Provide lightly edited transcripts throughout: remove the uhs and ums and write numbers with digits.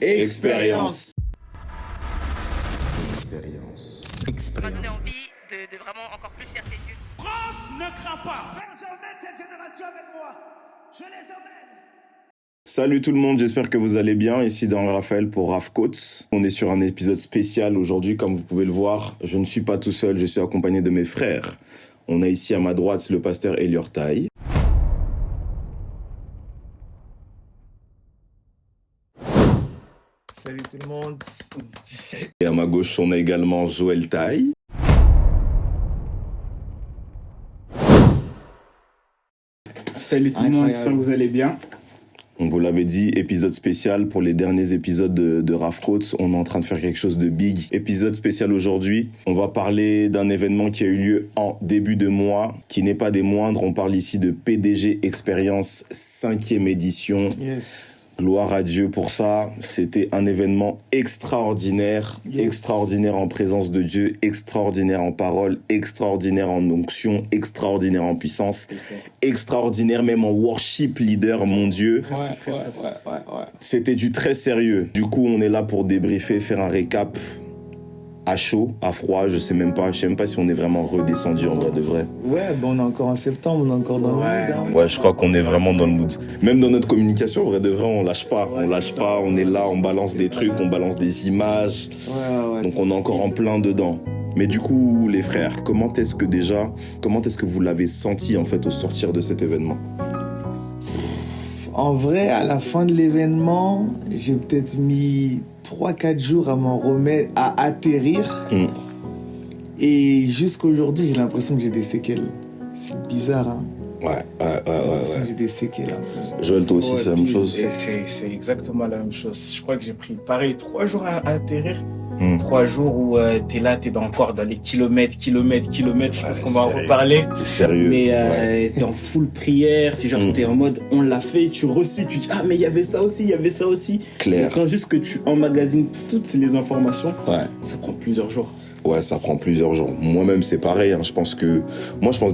Expérience. Ça m'a donné envie de vraiment encore plus chercher Dieu. France ne craint pas. J'emmène cette génération avec moi. Je les emmène. Salut tout le monde, j'espère que vous allez bien. Ici dans Raphaël pour Raf Coats. On est sur un épisode spécial aujourd'hui, comme vous pouvez le voir. Je ne suis pas tout seul, je suis accompagné de mes frères. On a ici à ma droite le pasteur Elior Taï. Salut tout le monde. Et à ma gauche, on a également Joël Taï. Salut tout le monde, j'espère que vous allez bien. On vous l'avait dit, épisode spécial pour les derniers épisodes de Raf Coats. On est en train de faire quelque chose de big. Épisode spécial aujourd'hui. On va parler d'un événement qui a eu lieu en début de mois, qui n'est pas des moindres. On parle ici de PDG Expérience 5e édition. Yes. Gloire à Dieu pour ça. C'était un événement extraordinaire. Yes. Extraordinaire en présence de Dieu, extraordinaire en parole, extraordinaire en onction, extraordinaire en puissance, extraordinaire même en worship leader, mon Dieu. Ouais. C'était du très sérieux. Du coup, on est là pour débriefer, faire un récap à chaud, à froid, je sais même pas si on est vraiment redescendu en vrai de vrai. Ouais, on est encore en septembre, on est encore dans le mood. Hein. Ouais, je crois qu'on est vraiment dans le mood. Même dans notre communication, en vrai de vrai, on lâche pas. Ouais, on lâche pas, on est là, on balance des trucs, on balance des images. Ouais. Donc on est encore en plein dedans. Mais du coup, les frères, comment est-ce que vous l'avez senti en fait au sortir de cet événement? En vrai, à la fin de l'événement, j'ai peut-être mis 3-4 jours à m'en remettre, à atterrir. Et jusqu'aujourd'hui, j'ai l'impression que j'ai des séquelles. C'est bizarre, hein. Ouais. J'ai des séquelles un peu. Joël, toi aussi, c'est la même chose? Et c'est exactement la même chose. Je crois que j'ai pris pareil 3 jours à atterrir. 3 jours où t'es là, encore dans les kilomètres. Je pense qu'on va en reparler. C'est sérieux. Mais t'es en full prière. C'est genre t'es en mode on l'a fait, tu reçus, tu dis ah mais il y avait ça aussi. Clair. Et quand juste que tu emmagasines toutes les informations, Ouais. ça prend plusieurs jours. Ouais, ça prend plusieurs jours. Moi-même, c'est pareil. Hein. Je pense que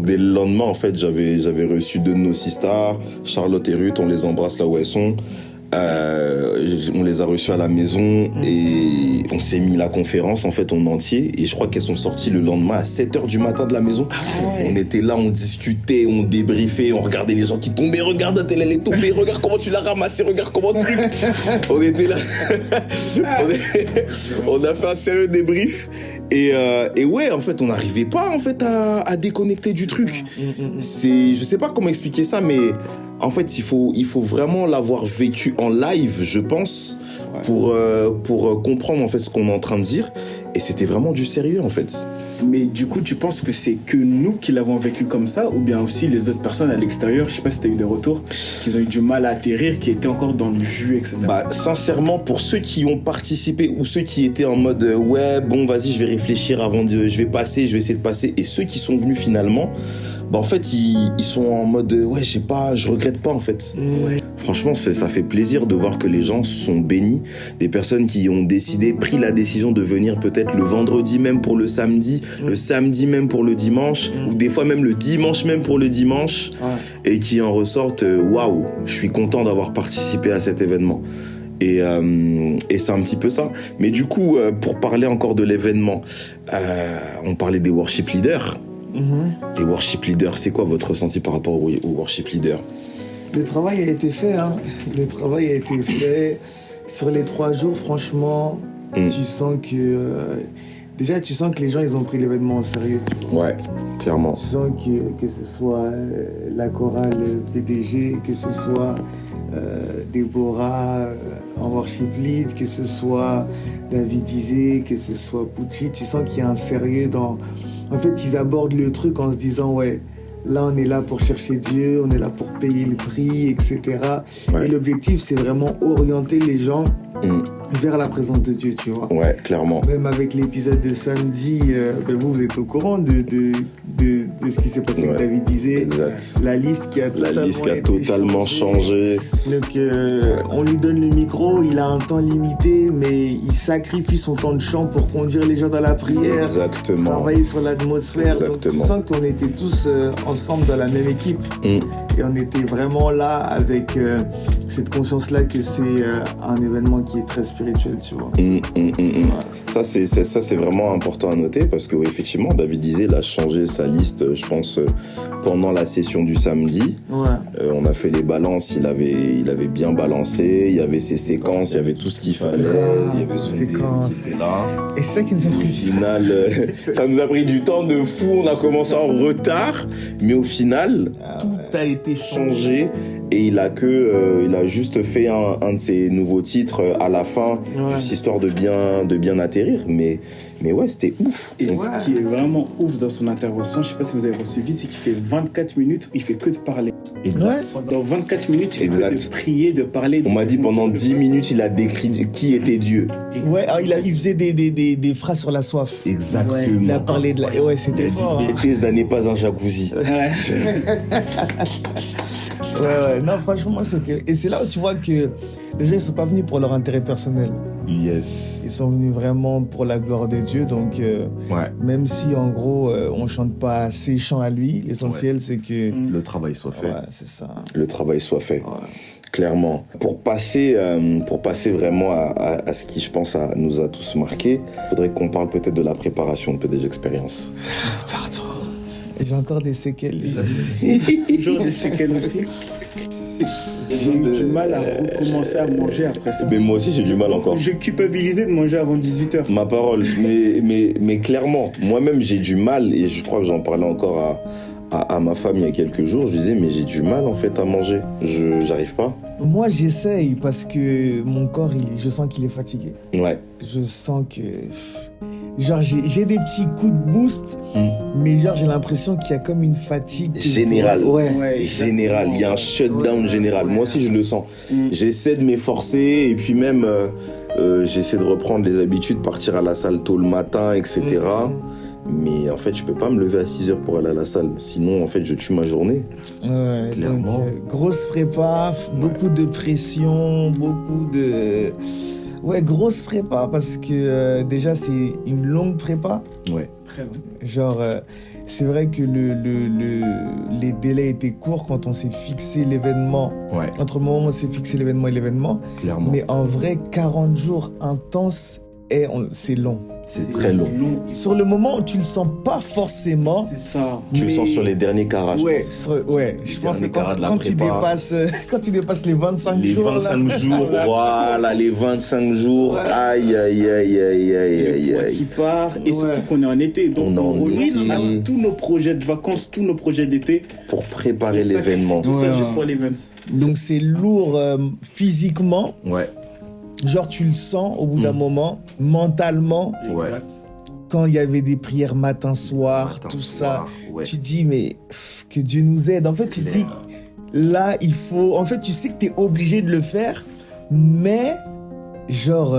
dès le lendemain, en fait, j'avais reçu 2 de nos sisters, Charlotte et Ruth. On les embrasse là où elles sont. On les a reçus à la maison et on s'est mis la conférence en fait en entier. Et je crois qu'elles sont sorties le lendemain à 7h du matin de la maison. On était là, on discutait, on débriefait, on regardait les gens qui tombaient. Regarde, elle est tombée. Regarde comment tu l'as ramassée. Regarde comment truc. On était là. On a fait un sérieux débrief. Et ouais, en fait, on n'arrivait pas en fait à déconnecter du truc. Je sais pas comment expliquer ça, mais en fait, il faut vraiment l'avoir vécu en live, je pense, pour comprendre en fait ce qu'on est en train de dire. Et c'était vraiment du sérieux en fait. Mais du coup, tu penses que c'est que nous qui l'avons vécu comme ça, ou bien aussi les autres personnes à l'extérieur? Je sais pas si tu as eu des retours, qu'ils ont eu du mal à atterrir, qui étaient encore dans le jus, etc. Sincèrement, pour ceux qui ont participé ou ceux qui étaient en mode ouais, bon, vas-y, je vais réfléchir je vais essayer de passer, et ceux qui sont venus finalement, en fait, ils sont en mode ouais, je regrette pas en fait. Ouais. Franchement, ça fait plaisir de voir que les gens sont bénis. Des personnes qui ont pris la décision de venir peut-être le vendredi même pour le samedi, le samedi même pour le dimanche, ou des fois même le dimanche même pour le dimanche, et qui en ressortent waouh, je suis content d'avoir participé à cet événement. Et c'est un petit peu ça. Mais du coup, pour parler encore de l'événement, on parlait des worship leaders. Les worship leaders, c'est quoi votre ressenti par rapport aux worship leaders? Le travail a été fait, hein. Le travail a été fait. Sur les 3 jours, franchement, tu sens que... déjà, tu sens que les gens, ils ont pris l'événement en sérieux. Ouais, clairement. Tu sens que ce soit la chorale PDG, que ce soit Déborah en worship lead, que ce soit David Izé, que ce soit Pucci. Tu sens qu'il y a un sérieux dans... En fait, ils abordent le truc en se disant, ouais, là, on est là pour chercher Dieu, on est là pour payer le prix, etc. Ouais. Et l'objectif, c'est vraiment orienter les gens vers la présence de Dieu, tu vois. Ouais, clairement. Même avec l'épisode de samedi, vous êtes au courant de ce qui s'est passé avec David Izé. Exact. La liste qui a totalement changé. Donc, on lui donne le micro, il a un temps limité, mais il sacrifie son temps de chant pour conduire les gens dans la prière. Exactement. Travailler sur l'atmosphère. Exactement. Donc, tu sens qu'on était tous ensemble dans la même équipe. Et on était vraiment là avec cette conscience-là que c'est un événement qui est très spirituel, tu vois. Ça, c'est vraiment important à noter parce que, oui, effectivement, David disait, il a changé sa liste, je pense, pendant la session du samedi. On a fait les balances, il avait bien balancé, il y avait ses séquences, il y avait tout ce qu'il fallait. Il y avait son séquences. qui était là. Et c'est ça qui nous a Au pris final, ça nous a pris du temps de fou, on a commencé en retard, mais au final, tout a été changé et il a juste fait un de ses nouveaux titres à la fin, juste histoire de bien atterrir, mais ouais, c'était ouf. Et ce qui est vraiment ouf dans son intervention, je sais pas si vous avez suivi, c'est qu'il fait 24 minutes où il fait que de parler. Exact. Dans 24 minutes, il fait que de prier, de parler. On m'a dit pendant 10 minutes, il a décrit qui était Dieu. Ouais, il faisait des phrases sur la soif. Exactement. Il a parlé de la... Ouais, c'était fort. Il a dit, Bethesda n'est pas un jacuzzi. Ouais, non, franchement, c'était... Et c'est là où tu vois que les gens, ils sont pas venus pour leur intérêt personnel. Yes. Ils sont venus vraiment pour la gloire de Dieu. Donc, même si, en gros, on chante pas ses chants à lui, l'essentiel, c'est que... Le travail soit fait. Ouais, c'est ça. Le travail soit fait. Clairement. Pour passer vraiment à ce qui, je pense, nous a tous marqué, il faudrait qu'on parle peut-être de la préparation de PDG Expérience. Pardon. J'ai encore des séquelles, les amis. Toujours des séquelles aussi. J'ai eu du mal à recommencer à manger après ça. Mais moi aussi, j'ai du mal encore. Je culpabilisais de manger avant 18h. Ma parole. Mais clairement, moi-même, j'ai du mal, et je crois que j'en parlais encore à ma femme il y a quelques jours, je disais, mais j'ai du mal, en fait, à manger. J'arrive pas. Moi, j'essaye parce que mon corps, je sens qu'il est fatigué. Ouais. Je sens que... Genre, j'ai des petits coups de boost, mais genre, j'ai l'impression qu'il y a comme une fatigue. Générale. Ouais. Général. Il y a un shutdown général. Moi aussi, je le sens. J'essaie de m'efforcer, et puis même, j'essaie de reprendre les habitudes, partir à la salle tôt le matin, etc. Mais en fait, je peux pas me lever à 6h pour aller à la salle. Sinon, en fait, je tue ma journée. Ouais, Clairement. donc, grosse prépa, beaucoup de pression, beaucoup de... Ouais, grosse prépa, parce que déjà, c'est une longue prépa. Ouais. Très long. Genre, c'est vrai que les délais étaient courts quand on s'est fixé l'événement. Ouais. Entre le moment où on s'est fixé l'événement et l'événement. Clairement. Mais en vrai, 40 jours intenses, c'est long. C'est très long. Sur le moment, tu le sens pas forcément. C'est ça. Tu le sens sur les derniers carats, je pense. Je pense que derniers carats de la quand tu dépasses les 25 Les jours, 25 jours, voilà, les 25 jours. Aïe, aïe, aïe, aïe, aïe, aïe, Quoi aïe. qui part, et surtout qu'on est en été. Donc On est en on relise été. tous nos projets de vacances, tous nos projets d'été. Pour préparer l'événement. Tout ça juste pour l'event. donc c'est lourd physiquement. Ouais. Genre, tu le sens au bout d'un moment, mentalement, Ouais. Exact. quand il y avait des prières matin, soir, Matin, tout soir, ça. ouais. Tu dis, mais que Dieu nous aide. En fait, tu dis, là, il faut. En fait, tu sais que tu es obligé de le faire, mais. Genre,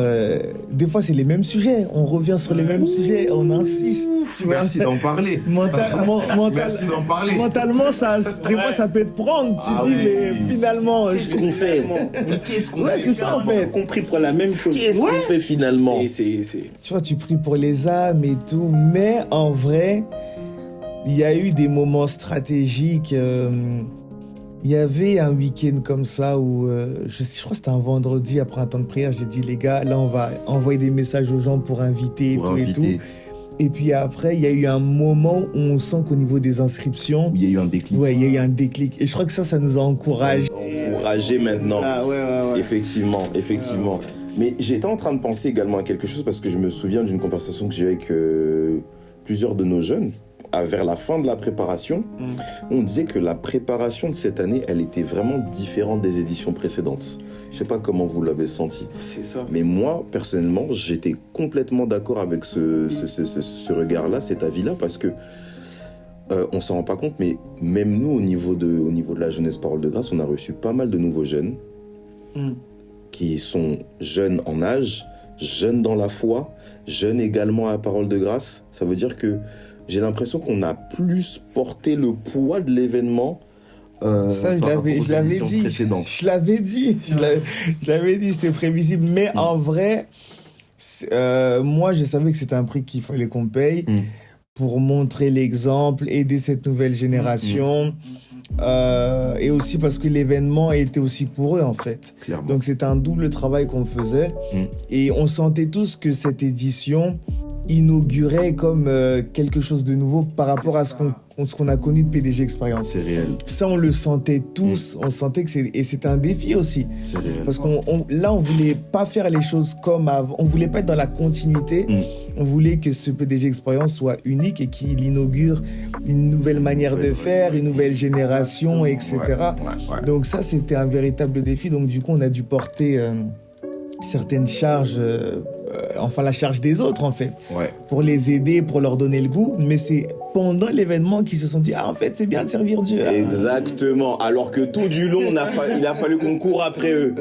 des fois, c'est les mêmes sujets. On revient sur les mêmes sujets, on insiste. Tu vois. Merci d'en parler. Merci d'en parler. Mentalement, des fois, ça peut te prendre. Tu dis, mais finalement. Qu'est-ce qu'on fait? Mais qu'est-ce qu'on Ouais, fait? c'est ça, en fait. Compris pour la même chose. Qu'est-ce qu'on fait finalement? C'est... Tu vois, tu pries pour les âmes et tout, mais en vrai, il y a eu des moments stratégiques. Il y avait un week-end comme ça où, je crois que c'était un vendredi après un temps de prière, j'ai dit, les gars, là, on va envoyer des messages aux gens pour inviter et tout. Et puis après, il y a eu un moment où on sent qu'au niveau des inscriptions, Il y a eu un déclic. ouais, il y a eu un déclic. Et je crois que ça nous a encouragés. Encouragé maintenant. Ah ouais. Effectivement. Mais j'étais en train de penser également à quelque chose parce que je me souviens d'une conversation que j'ai eue avec plusieurs de nos jeunes vers la fin de la préparation. On disait que la préparation de cette année, elle était vraiment différente des éditions précédentes. Je sais pas comment vous l'avez senti. C'est ça. Mais moi, personnellement, j'étais complètement d'accord avec ce regard-là, cet avis-là, parce que on s'en rend pas compte, mais même nous, au niveau de la jeunesse Parole de Grâce, on a reçu pas mal de nouveaux jeunes qui sont jeunes en âge, jeunes dans la foi, jeunes également à la Parole de Grâce. Ça veut dire que j'ai l'impression qu'on a plus porté le poids de l'événement. Ça, je l'avais dit. Je l'avais dit, c'était prévisible. Mais en vrai, moi, je savais que c'était un prix qu'il fallait qu'on paye. pour montrer l'exemple, aider cette nouvelle génération. Et aussi parce que l'événement était aussi pour eux, en fait. Clairement. Donc, c'était un double travail qu'on faisait. Et on sentait tous que cette édition inaugurait comme quelque chose de nouveau par rapport à ce qu'on a connu de PDG Expérience. C'est réel. Ça, on le sentait tous. On sentait que c'était un défi aussi. C'est réel. Parce là, on voulait pas faire les choses comme avant. On voulait pas être dans la continuité. On voulait que ce PDG Expérience soit unique et qu'il inaugure une nouvelle manière de faire, une nouvelle génération, etc. Ouais. Donc ça, c'était un véritable défi. Donc du coup, on a dû porter certaines charges, enfin la charge des autres en fait, pour les aider, pour leur donner le goût. Mais c'est pendant l'événement qu'ils se sont dit, en fait, c'est bien de servir Dieu. Exactement. Alors que tout du long, il a fallu qu'on court après eux.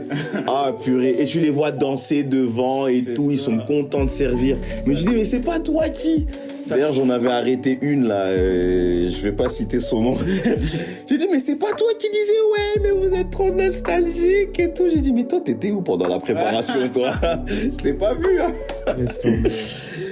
Ah, purée. Et tu les vois danser devant et tout. Ils sont contents de servir. Mais je dis, mais c'est pas toi qui... D'ailleurs, j'en avais arrêté une, là. Je vais pas citer son nom. J'ai dit, mais c'est pas toi qui disais, ouais, mais vous êtes trop nostalgique et tout. J'ai dit, mais toi, t'étais où pendant la préparation, toi? Je t'ai pas vu, hein.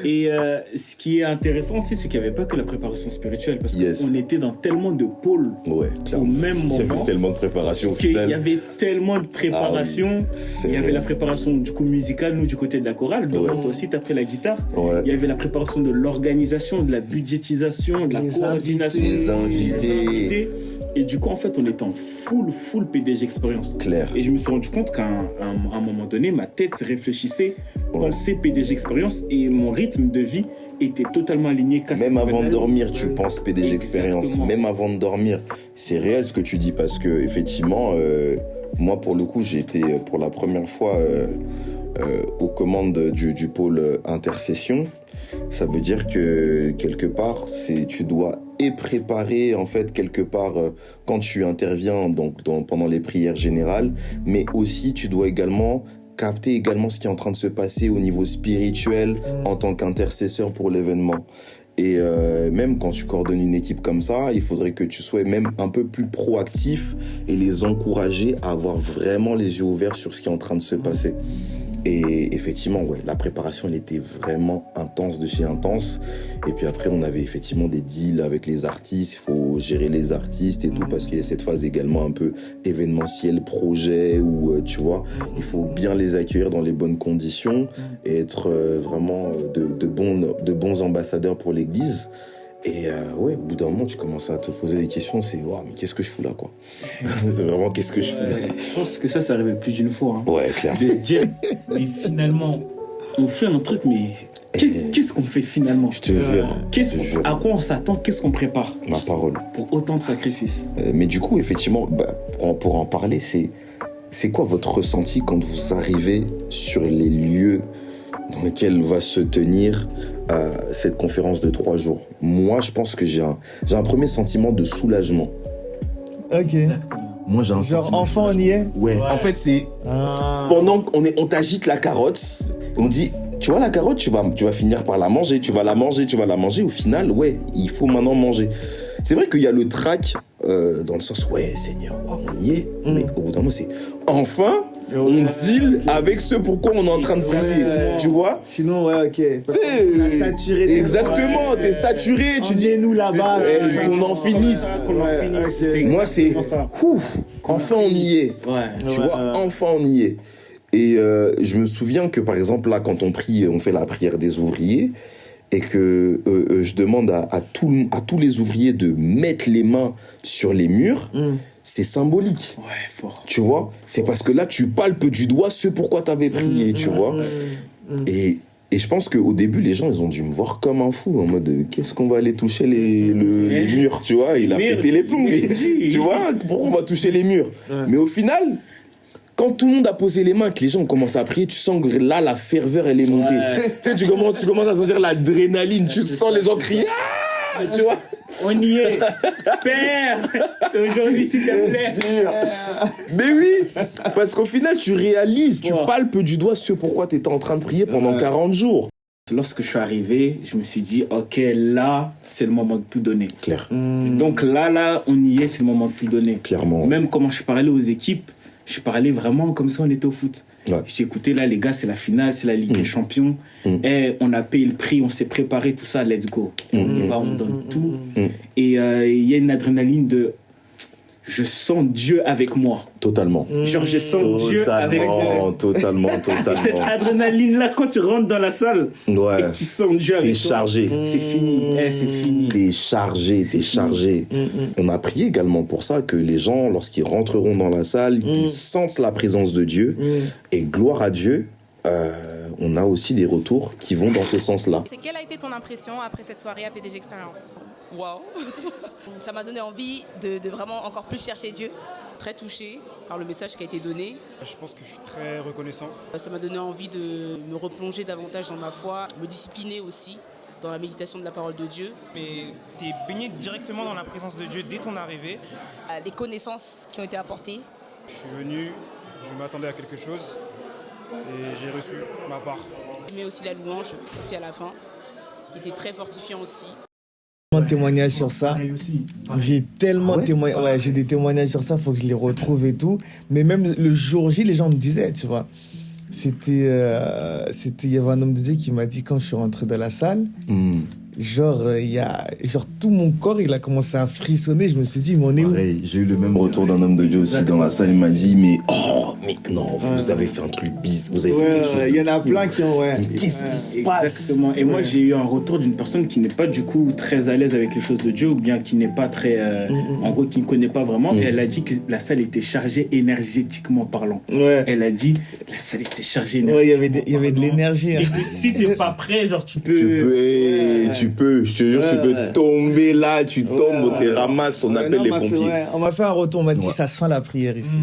Et ce qui est intéressant aussi, c'est qu'il n'y avait pas que la préparation spirituelle, parce qu'on était dans tellement de pôles au même moment. Il y avait tellement de préparation au final. Il y avait tellement de préparation. Il y avait la préparation du coup musicale, nous du côté de la chorale. Donc toi aussi, tu as pris la guitare. Il y avait la préparation de l'organisation, de la budgetisation, de la coordination. Les invités. Et du coup, en fait, on était en full PDG Expérience. Clair. Et je me suis rendu compte qu'à un moment donné, ma tête réfléchissait, pensait PDG Expérience, et mon rythme de vie était totalement aligné. Même avant de dormir, tu penses PDG Expérience. Même avant de dormir. C'est réel ce que tu dis, parce que effectivement, moi, pour le coup, j'ai été pour la première fois aux commandes du pôle intercession. Ça veut dire que quelque part, tu dois préparer en fait quelque part quand tu interviens pendant les prières générales, mais aussi tu dois également capter également ce qui est en train de se passer au niveau spirituel en tant qu'intercesseur pour l'événement. Et même quand tu coordonnes une équipe comme ça, il faudrait que tu sois même un peu plus proactif et les encourager à avoir vraiment les yeux ouverts sur ce qui est en train de se passer. Et effectivement, la préparation, elle était vraiment intense de chez intense. Et puis après, on avait effectivement des deals avec les artistes. Il faut gérer les artistes et tout, parce qu'il y a cette phase également un peu événementielle, projet, où, tu vois, il faut bien les accueillir dans les bonnes conditions et être vraiment de bons ambassadeurs pour l'église. Et au bout d'un moment, tu commences à te poser des questions. C'est, mais qu'est-ce que je fous là, quoi? C'est vraiment, qu'est-ce que je fous là? Je pense que ça arrivait plus d'une fois. Hein. Ouais, clair. De se dire, mais finalement, on fait un truc, mais qu'est-ce qu'on fait finalement? Je te jure. À quoi on s'attend? Qu'est-ce qu'on prépare? Ma parole. Pour autant de sacrifices. Mais du coup, effectivement, pour en parler, c'est quoi votre ressenti quand vous arrivez sur les lieux dans lesquels va se tenir cette conférence de 3 jours? Moi, je pense que j'ai un premier sentiment de soulagement. Ok. Exactement. Moi, j'ai un genre sentiment enfant, on y est? Ouais. En fait, c'est pendant qu'on t'agite la carotte, on dit, tu vois la carotte, tu vas finir par la manger, tu vas la manger. Au final, il faut maintenant manger. C'est vrai qu'il y a le trac dans le sens, Seigneur, on y est. Mais au bout d'un moment, c'est enfin. On deal avec ce pourquoi on est en train de prier, tu vois? Sinon, ok. On a saturé. Exactement, t'es saturé, tu dis nous là-bas. qu'on en finisse. Moi, c'est enfin on y est. Tu vois, enfin on y est. Et je me souviens que par exemple là, quand on prie, on fait la prière des ouvriers, et que je demande à tous les ouvriers de mettre les mains sur les murs. C'est symbolique. Fort. Tu vois? C'est parce que là, tu palpes du doigt ce pourquoi t'avais prié, tu vois? Et je pense qu'au début, les gens, ils ont dû me voir comme un fou, en mode, qu'est-ce qu'on va aller toucher les murs, tu vois? Il a pété les plombs, tu vois? Pourquoi on va toucher les murs? Mais au final, quand tout le monde a posé les mains, que les gens ont commencé à prier, tu sens que là, la ferveur, elle est montée. Tu sais, tu commences à sentir l'adrénaline, tu sens les gens crier, tu vois? On y est. Père, c'est aujourd'hui, s'il te plaît. Mais oui, parce qu'au final, tu réalises, tu palpes du doigt ce pourquoi tu étais en train de prier pendant 40 jours. Lorsque je suis arrivé, je me suis dit, ok, là, c'est le moment de tout donner. Clair. Donc là, on y est, c'est le moment de tout donner. Clairement. Même comment je parlais aux équipes, je parlais vraiment comme si on était au foot. Ouais. J'ai écouté, là, les gars, c'est la finale, c'est la Ligue des Champions. Et on a payé le prix, on s'est préparé, tout ça, let's go. Et on y va, on donne tout. Et il y a une adrénaline de... Je sens Dieu avec moi. Totalement. Genre, je sens Dieu avec moi. Totalement. Cette adrénaline-là, quand tu rentres dans la salle, et que tu sens Dieu avec T'es toi. chargé. C'est fini. C'est fini. T'es chargé. On a prié également pour ça, que les gens, lorsqu'ils rentreront dans la salle, ils sentent la présence de Dieu. Et gloire à Dieu, on a aussi des retours qui vont dans ce sens-là. Quelle a été ton impression après cette soirée à PDG Experience? Waouh. Ça m'a donné envie de vraiment encore plus chercher Dieu. Très touché par le message qui a été donné. Je pense que je suis très reconnaissant. Ça m'a donné envie de me replonger davantage dans ma foi, me discipliner aussi dans la méditation de la parole de Dieu. Mais tu es baigné directement dans la présence de Dieu dès ton arrivée. Les connaissances qui ont été apportées. Je suis venu, je m'attendais à quelque chose et j'ai reçu ma part. Mais aussi la louange, aussi à la fin, qui était très fortifiant aussi. Tellement de témoignages sur ça. J'ai tellement de témoignages. Ouais, j'ai des témoignages sur ça, faut que je les retrouve et tout. Mais même le jour J, les gens me disaient, tu vois. Il y avait un homme de Dieu qui m'a dit quand je suis rentré dans la salle, genre tout mon corps il a commencé à frissonner. Je me suis dit, mais on est où? Pareil, j'ai eu le même retour d'un homme de Dieu aussi dans la salle. Il m'a dit, mais non, vous avez fait un truc bizarre. Vous avez fait quelque chose. Il y en a plein qui ont, Mais qu'est-ce qui se passe? Exactement. Et moi, j'ai eu un retour d'une personne qui n'est pas du coup très à l'aise avec les choses de Dieu, ou bien qui n'est pas très, en gros, qui ne connaît pas vraiment. Et elle a dit que la salle était chargée énergétiquement parlant. Ouais. Elle a dit, la salle était chargée Ouais, énergétiquement. il y avait de l'énergie. Et que si t'es pas prêt, genre tu peux. Tu peux, je te jure, tu peux tomber là, tu tombes, on te ramasse, on appelle les pompiers. On m'a fait un retour, on m'a dit ça sent la prière ici.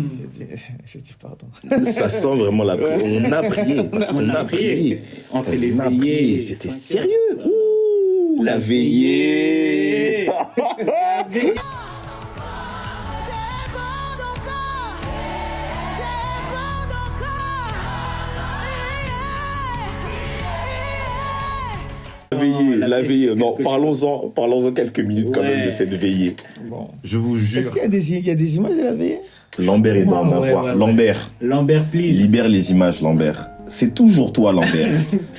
J'ai dit pardon. Ça sent vraiment la prière. On a prié, On a prié. Entre les On a veillées. prié, c'était sérieux. Ouh, la veillée. La veillée. Non, parlons-en quelques minutes quand même de cette veillée. Bon. Je vous jure. Est-ce qu'il y a des images de la veillée? Lambert, il doit en avoir. Ouais. Lambert, please. libère les images, Lambert. C'est toujours toi, Lambert.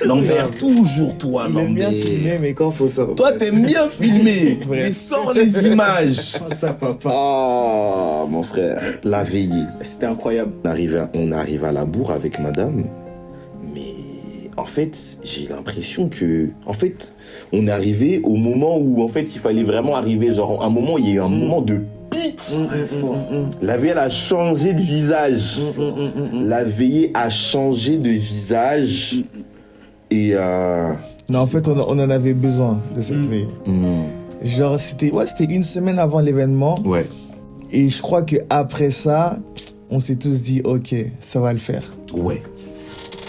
Lambert, toujours toi, Il aime bien Lambert. filmer, mais quand faut sortir. Toi, t'aimes bien filmer, Ouais. mais sors les images. Ça, papa. Ah, mon frère, la veillée. C'était incroyable. On arrive à la bourre avec madame, mais en fait, j'ai l'impression que... En fait, on est arrivé au moment où, en fait, il fallait vraiment arriver. Genre, un moment, il y a eu un moment de pic. La veillée, elle a changé de visage. La veillée a changé de visage. Et... Non, en fait, on en avait besoin de cette veillée. Genre, c'était une semaine avant l'événement. Ouais. Et je crois qu'après ça, on s'est tous dit, ok, ça va le faire. Ouais.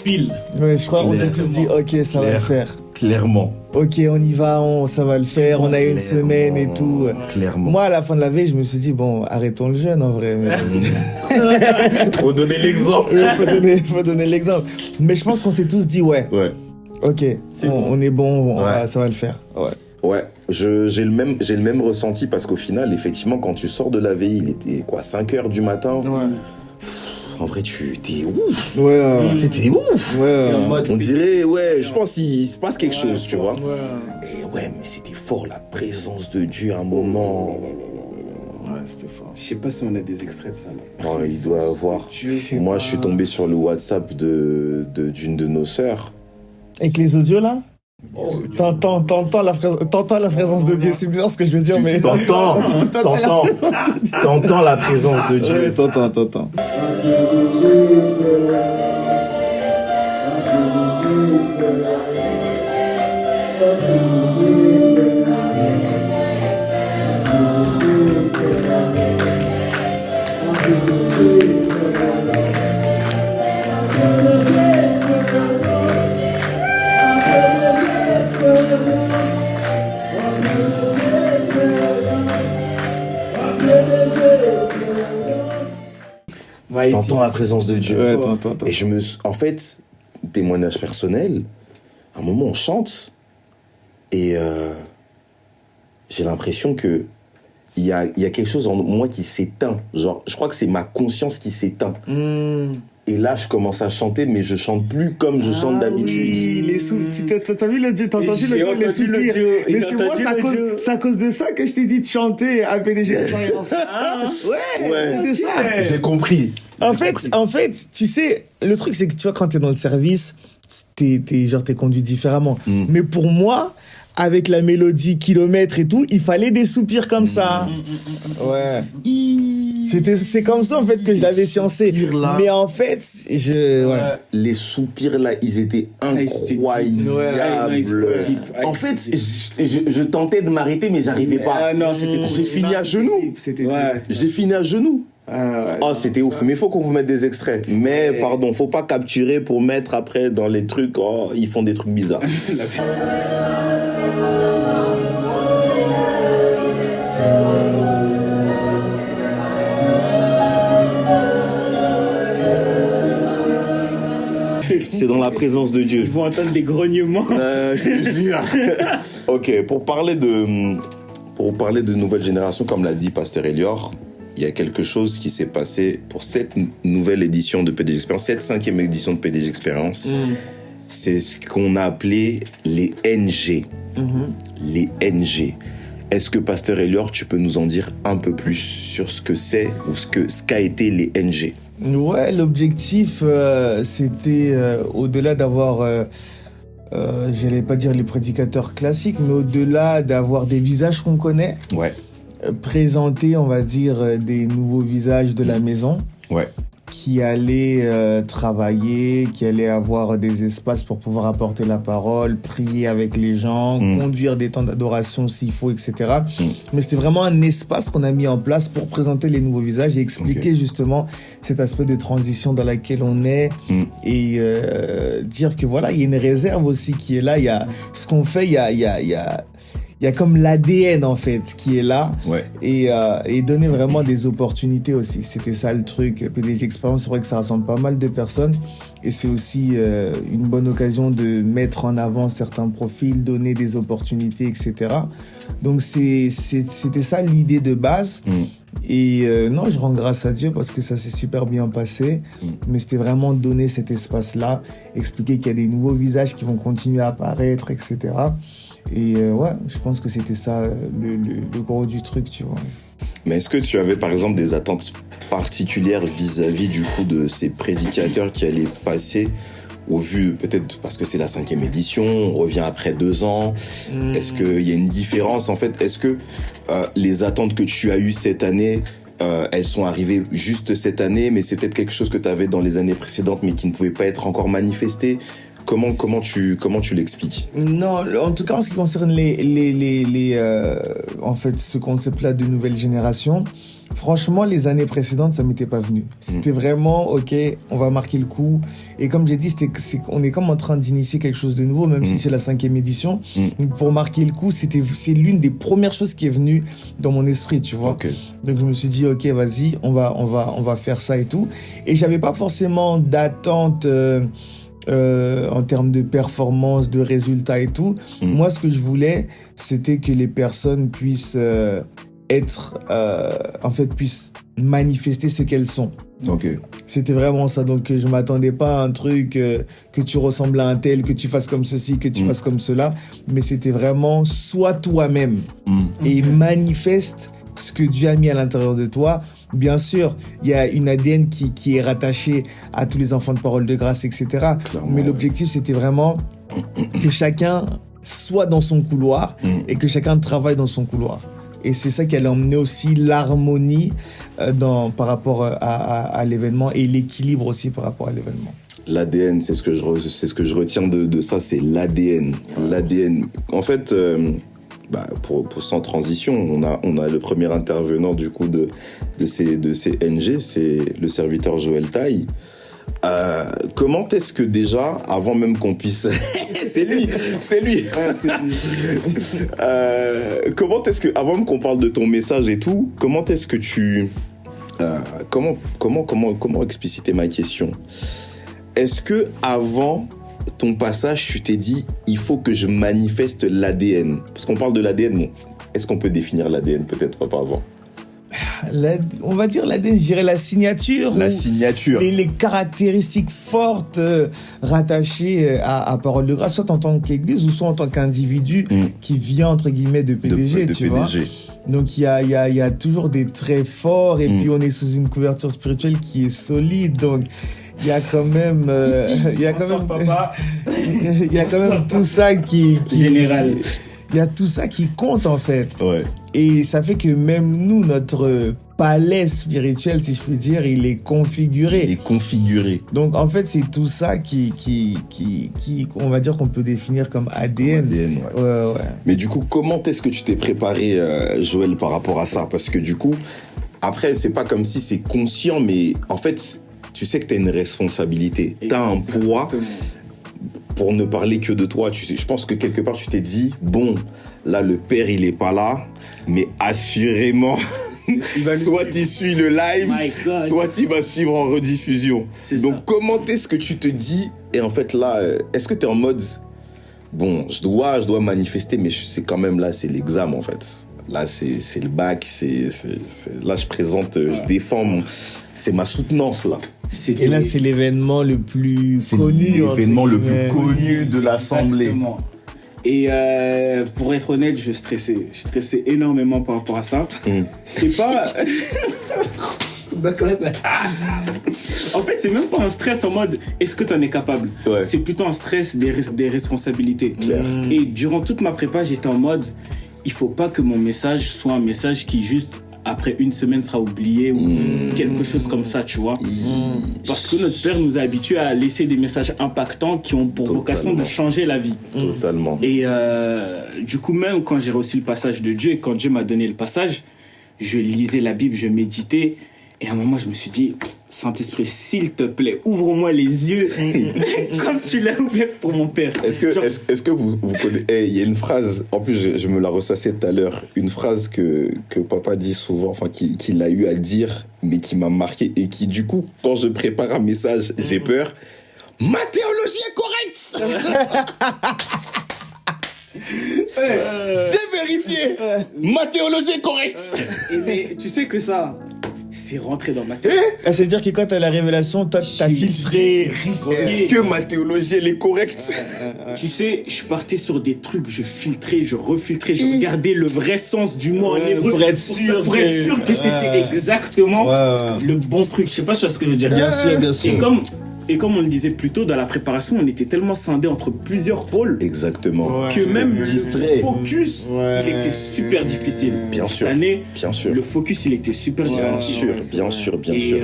Pile. Ouais, je crois qu'on s'est tous dit, ok, ça va le faire. Clairement. Ok, on y va, ça va le faire. On a eu une semaine et tout. Clairement. Moi, à la fin de la veille, je me suis dit, bon, arrêtons le jeûne en vrai. Mais Faut donner l'exemple. faut donner l'exemple. Mais je pense qu'on s'est tous dit, ouais, Ouais. ok, on est bon, Ouais. ça va le faire. Ouais. Ouais, j'ai le même ressenti parce qu'au final, effectivement, quand tu sors de la veille, il était 5h du matin. Ouais. En vrai, tu t'es ouf. Ouais. C'était ouf. Ouais. En mode, On dirait, je pense qu'il se passe quelque chose, tu vois. Ouais. Et mais c'était fort, la présence de Dieu à un moment. Ouais, c'était fort. je sais pas si on a des extraits de ça là. Oh, il doit avoir. Moi, je suis tombé sur le WhatsApp d'une de nos sœurs. Avec les audios là, t'entends la présence de Dieu. C'est bizarre ce que je veux dire, mais T'entends la présence de Dieu. Ouais, t'entends. T'entends la présence de Dieu. Ouais, t'entends. Et en fait, témoignage personnel, à un moment on chante et j'ai l'impression que il y a quelque chose en moi qui s'éteint. Genre, je crois que c'est ma conscience qui s'éteint. Et là, je commence à chanter, mais je chante plus comme je chante d'habitude. Oui, t'as vu le dieu, t'as entendu le dieu, les soupirs. Mais c'est moi, c'est à cause de ça que je t'ai dit de chanter à PDG Expérience. Ouais, c'était ça. J'ai compris. En fait, tu sais, le truc, c'est que tu vois, quand t'es dans le service, t'es conduit différemment. Mais pour moi, avec la mélodie kilomètre et tout, il fallait des soupirs comme ça. Ouais. C'est comme ça, en fait, que je l'avais sciencé. Mais en fait, les soupirs, là, ils étaient incroyables. En fait, je tentais de m'arrêter, mais j'arrivais pas. J'ai fini à genoux. J'ai fini à genoux. C'était ouf. Mais il faut qu'on vous mette des extraits. Mais, pardon, faut pas capturer pour mettre après dans les trucs. Ils font des trucs bizarres. C'est dans la présence de Dieu. Ils vont entendre des grognements. Je te jure. Ok, pour parler de nouvelle génération, comme l'a dit Pasteur Elior, il y a quelque chose qui s'est passé pour cette nouvelle édition de PDG Expérience, cette 5e édition de PDG Expérience. C'est ce qu'on a appelé les NG. Les NG. Est-ce que, Pasteur Elior, tu peux nous en dire un peu plus sur ce que c'est ou ce qu'a été les NG? Ouais, l'objectif, c'était au-delà d'avoir, j'allais pas dire les prédicateurs classiques, mais au-delà d'avoir des visages qu'on connaît, présenter, on va dire, des nouveaux visages de la maison. Qui allaient travailler, qui allaient avoir des espaces pour pouvoir apporter la parole, prier avec les gens, conduire des temps d'adoration s'il faut, etc. Mais c'était vraiment un espace qu'on a mis en place pour présenter les nouveaux visages et expliquer justement cet aspect de transition dans laquelle on est et dire que voilà, il y a une réserve aussi qui est là. Il y a ce qu'on fait, il y a comme l'ADN en fait qui est là et donner vraiment des opportunités aussi. C'était ça le truc. PDG Expérience, c'est vrai que ça rassemble pas mal de personnes et c'est aussi une bonne occasion de mettre en avant certains profils, donner des opportunités, etc. Donc c'était ça l'idée de base. Et non, je rends grâce à Dieu parce que ça s'est super bien passé. Mais c'était vraiment donner cet espace-là, expliquer qu'il y a des nouveaux visages qui vont continuer à apparaître, etc. Et je pense que c'était ça le gros du truc, tu vois. Mais est-ce que tu avais par exemple des attentes particulières vis-à-vis du coup de ces prédicateurs qui allaient passer au vu, peut-être parce que c'est la 5e édition, on revient après 2 ans. Est-ce qu'il y a une différence en fait? Est-ce que les attentes que tu as eues cette année, elles sont arrivées juste cette année, mais c'est peut-être quelque chose que tu avais dans les années précédentes mais qui ne pouvait pas être encore manifesté? Comment tu l'expliques? Non, en tout cas en ce qui concerne en fait ce concept-là de nouvelle génération, franchement les années précédentes ça m'était pas venu. C'était vraiment ok, on va marquer le coup. Et comme j'ai dit, on est comme en train d'initier quelque chose de nouveau, même si c'est la 5e édition. Donc pour marquer le coup, c'est l'une des premières choses qui est venue dans mon esprit, tu vois. Donc je me suis dit ok, vas-y, on va faire ça et tout. Et j'avais pas forcément d'attente. En termes de performance, de résultats et tout. Moi, ce que je voulais, c'était que les personnes puissent puissent manifester ce qu'elles sont. C'était vraiment ça. Donc, je m'attendais pas à un truc que tu ressembles à un tel, que tu fasses comme ceci, que tu fasses comme cela. Mais c'était vraiment sois toi-même et manifeste ce que Dieu a mis à l'intérieur de toi. Bien sûr, il y a une ADN qui est rattachée à tous les enfants de Parole de Grâce, etc. Mais l'objectif, c'était vraiment que chacun soit dans son couloir et que chacun travaille dans son couloir. Et c'est ça qui allait emmener aussi l'harmonie par rapport à l'événement et l'équilibre aussi par rapport à l'événement. L'ADN, c'est ce que je retiens de ça, c'est l'ADN. L'ADN. En fait... pour sans transition, on a le premier intervenant du coup de ces NG, c'est le serviteur Joël Taille. Comment est-ce que déjà, avant même qu'on puisse... c'est lui. Comment est-ce que, avant même qu'on parle de ton message et tout, comment est-ce que tu... comment expliciter ma question? Est-ce que avant ton passage, tu t'es dit, il faut que je manifeste l'ADN? Parce qu'on parle de l'ADN, bon, est-ce qu'on peut définir l'ADN peut-être pas avant? on va dire l'ADN, je dirais la signature. La signature. Les caractéristiques fortes rattachées à Parole de Grâce, soit en tant qu'église ou soit en tant qu'individu qui vient, entre guillemets, de PDG, de tu PDG. vois. Donc, il y a toujours des traits forts et puis on est sous une couverture spirituelle qui est solide. Donc, il y a quand même... il y a quand même tout ça qui... Général. Il y a tout ça qui compte, en fait. Ouais. Et ça fait que même nous, notre palais spirituel, si je puis dire, il est configuré. Il est configuré. Donc, en fait, c'est tout ça qui on va dire qu'on peut définir comme ADN. Ouais. Mais du coup, comment est-ce que tu t'es préparé, Joël, par rapport à ça? Parce que du coup, après, c'est pas comme si c'est conscient, mais en fait, tu sais que t'as une responsabilité. T'as un poids. Pour ne parler que de toi, je pense que quelque part, tu t'es dit, bon, là, le père, il est pas là, mais assurément, soit il suit le live, soit il va suivre en rediffusion. Donc, comment est-ce que tu te dis, et en fait, là, est-ce que tu es en mode, bon, je dois manifester, mais c'est quand même là, c'est l'examen, en fait. Là, c'est le bac, là, je présente, je défends, c'est ma soutenance, là. Et là, c'est l'événement le plus connu. C'est l'événement le plus connu de l'Assemblée. Exactement. Et pour être honnête, je stressais énormément par rapport à ça. C'est pas... En fait, c'est même pas un stress en mode est-ce que t'en es capable. C'est plutôt un stress des responsabilités. Et durant toute ma prépa, j'étais en mode il faut pas que mon message soit un message qui juste après une semaine sera oublié ou quelque chose comme ça, tu vois. Parce que notre père nous a habitués à laisser des messages impactants qui ont pour vocation de changer la vie. Totalement. Et du coup, même quand j'ai reçu le passage de Dieu et quand Dieu m'a donné le passage, je lisais la Bible, je méditais. Et à un moment, je me suis dit, Saint-Esprit, s'il te plaît, ouvre-moi les yeux comme tu l'as ouvert pour mon père. Est-ce que vous connaissez... Il y a une phrase, en plus je me la ressassais tout à l'heure, une phrase que papa dit souvent, enfin qu'il a eu à dire, mais qui m'a marqué et qui, du coup, quand je prépare un message, j'ai peur. Ma théologie est correcte. J'ai vérifié. Ma théologie est correcte. Mais tu sais que ça... c'est rentré dans ma tête. C'est-à-dire que quand t'as la révélation, toi, t'as filtré. Est-ce que ma théologie, elle est correcte? Tu sais, je partais sur des trucs, je filtrais, je refiltrais, je regardais le vrai sens du mot en hébreu pour être sûr que c'était exactement le bon truc. Je sais pas si tu vois ce que je veux dire. Bien sûr. Et comme on le disait plus tôt, dans la préparation, on était tellement scindés entre plusieurs pôles. Exactement. Que même le focus, il était super difficile. Bien sûr. Cette année, bien sûr. Le focus, il était super difficile. Bien sûr. Et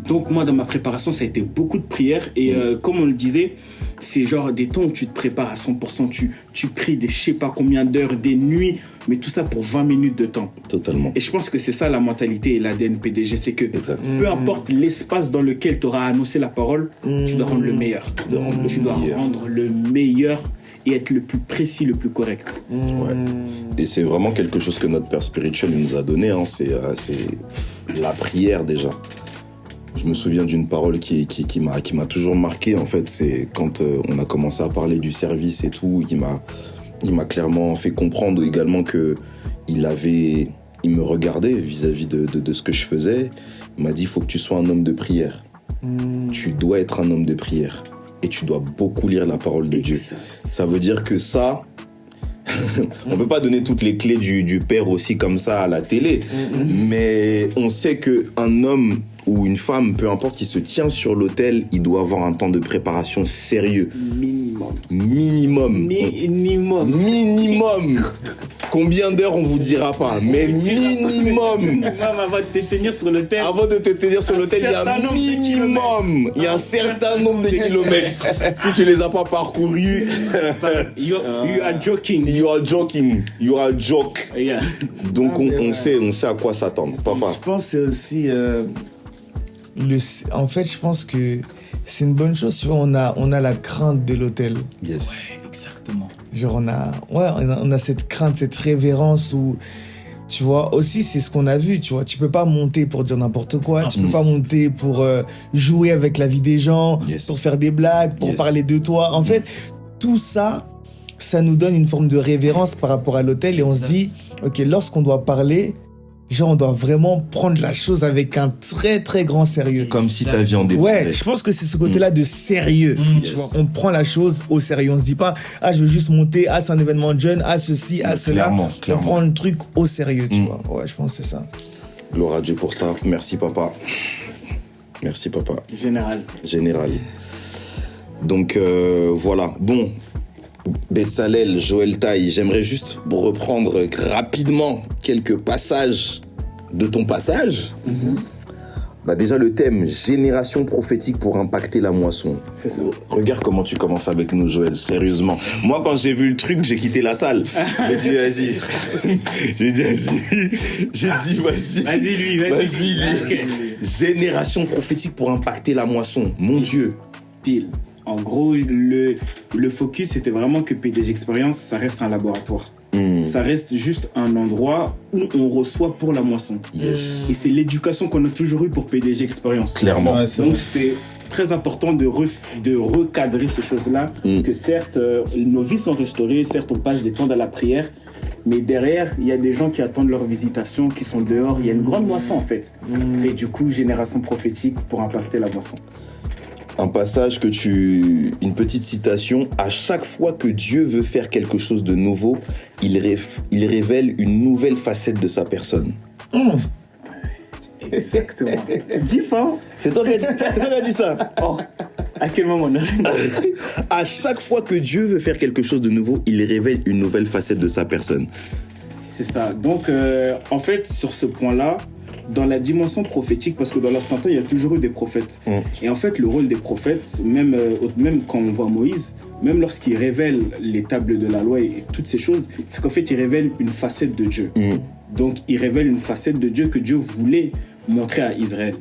donc, moi, dans ma préparation, ça a été beaucoup de prières. Et comme on le disait, c'est genre des temps où tu te prépares à 100%. Tu pries des je sais pas combien d'heures, des nuits, mais tout ça pour 20 minutes de temps. Totalement. Et je pense que c'est ça la mentalité et l'ADN PDG, c'est que peu importe l'espace dans lequel tu auras annoncé la parole, tu dois rendre le meilleur. Tu dois rendre le meilleur et être le plus précis, le plus correct. Ouais. Et c'est vraiment quelque chose que notre père spirituel nous a donné, hein. C'est la prière déjà. Je me souviens d'une parole qui m'a toujours marqué, en fait, c'est quand on a commencé à parler du service et tout, il m'a clairement fait comprendre également que il me regardait vis-à-vis de ce que je faisais. Il m'a dit, il faut que tu sois un homme de prière. Tu dois être un homme de prière. Et tu dois beaucoup lire la parole de Dieu. Ça veut dire que ça, on peut pas donner toutes les clés du père aussi comme ça à la télé. Mais on sait qu'un homme ou une femme, peu importe, qui se tient sur l'autel, il doit avoir un temps de préparation sérieux. Minimum. Combien d'heures, on vous dira pas, mais minimum. Avant de te tenir sur l'autel. Avant de te tenir sur l'autel, il y a un minimum. Il y a un certain nombre de kilomètres. Si tu les as pas parcourus, you are joking. You are joking. You are a joke. Yeah. Donc on sait à quoi s'attendre, papa. Je pense que c'est aussi en fait, je pense que c'est une bonne chose. Tu vois, on a la crainte de l'autel. Yes. Ouais, exactement. Genre on a cette crainte, cette révérence où, tu vois, aussi c'est ce qu'on a vu, tu vois, tu peux pas monter pour dire n'importe quoi, tu peux pas monter pour jouer avec la vie des gens, pour faire des blagues, pour parler de toi. En fait, tout ça nous donne une forme de révérence par rapport à l'autel et on se dit, ok, lorsqu'on doit parler, Genre, on doit vraiment prendre la chose avec un très, très grand sérieux. Comme si ta vie en dépendait. Ouais, je pense que c'est ce côté-là de sérieux. Tu vois, on prend la chose au sérieux. On se dit pas, je veux juste monter, c'est un événement de jeunes, ceci, cela. Clairement. On prend le truc au sérieux, tu vois. Ouais, je pense que c'est ça. Gloire à Dieu pour ça. Merci, papa. Merci, papa. Général. Donc, voilà. Bon, Betsalel, Joël Taï, j'aimerais juste reprendre rapidement quelques passages de ton passage. Bah déjà, le thème, génération prophétique pour impacter la moisson. C'est ça. Regarde comment tu commences avec nous, Joël, sérieusement. Moi, quand j'ai vu le truc, j'ai quitté la salle. J'ai dit, vas-y. J'ai dit, vas-y. Vas-y, lui. Génération prophétique pour impacter la moisson. Mon Dieu. Pile. En gros, le focus, c'était vraiment que PDG Experience, ça reste un laboratoire. Ça reste juste un endroit où on reçoit pour la moisson. Yes. Et c'est l'éducation qu'on a toujours eue pour PDG Experience. Clairement. Ouais, Donc c'était très important de recadrer ces choses-là. Que certes, nos vies sont restaurées, certes, on passe des temps dans la prière, mais derrière, il y a des gens qui attendent leur visitation, qui sont dehors. Il y a une grande moisson en fait. Et du coup, génération prophétique pour impacter la moisson. Un passage une petite citation. À chaque fois que Dieu veut faire quelque chose de nouveau, il révèle une nouvelle facette de sa personne. Exactement. Dis ça. C'est toi qui as dit ça. Oh, à quel moment? À chaque fois que Dieu veut faire quelque chose de nouveau, il révèle une nouvelle facette de sa personne. C'est ça. Donc, en fait, sur ce point-là, dans la dimension prophétique, parce que dans l'Ancien Temps, il y a toujours eu des prophètes. Et en fait, le rôle des prophètes, même quand on voit Moïse, même lorsqu'il révèle les tables de la loi et toutes ces choses, c'est qu'en fait, il révèle une facette de Dieu. Donc, il révèle une facette de Dieu que Dieu voulait montrer à Israël.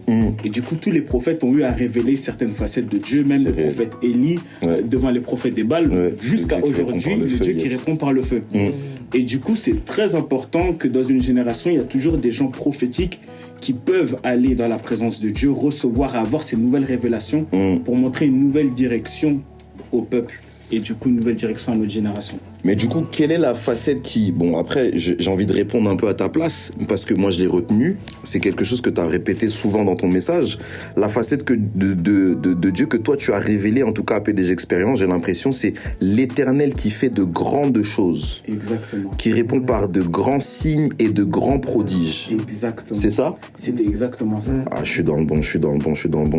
Et du coup, tous les prophètes ont eu à révéler certaines facettes de Dieu, même le prophète Élie, devant les prophètes des Baals, jusqu'à aujourd'hui, le Dieu qui répond par le feu. Et du coup, c'est très important que dans une génération, il y a toujours des gens prophétiques qui peuvent aller dans la présence de Dieu, recevoir et avoir ces nouvelles révélations pour montrer une nouvelle direction au peuple et du coup une nouvelle direction à notre génération. Mais du coup, quelle est la facette qui... Bon, après, j'ai envie de répondre un peu à ta place, parce que moi, je l'ai retenu. C'est quelque chose que tu as répété souvent dans ton message. La facette de Dieu que toi, tu as révélée, en tout cas à PDG Experience, j'ai l'impression, c'est l'Éternel qui fait de grandes choses. Exactement. Qui répond par de grands signes et de grands prodiges. Exactement. C'est ça? C'était exactement ça. Ah, je suis dans le bon.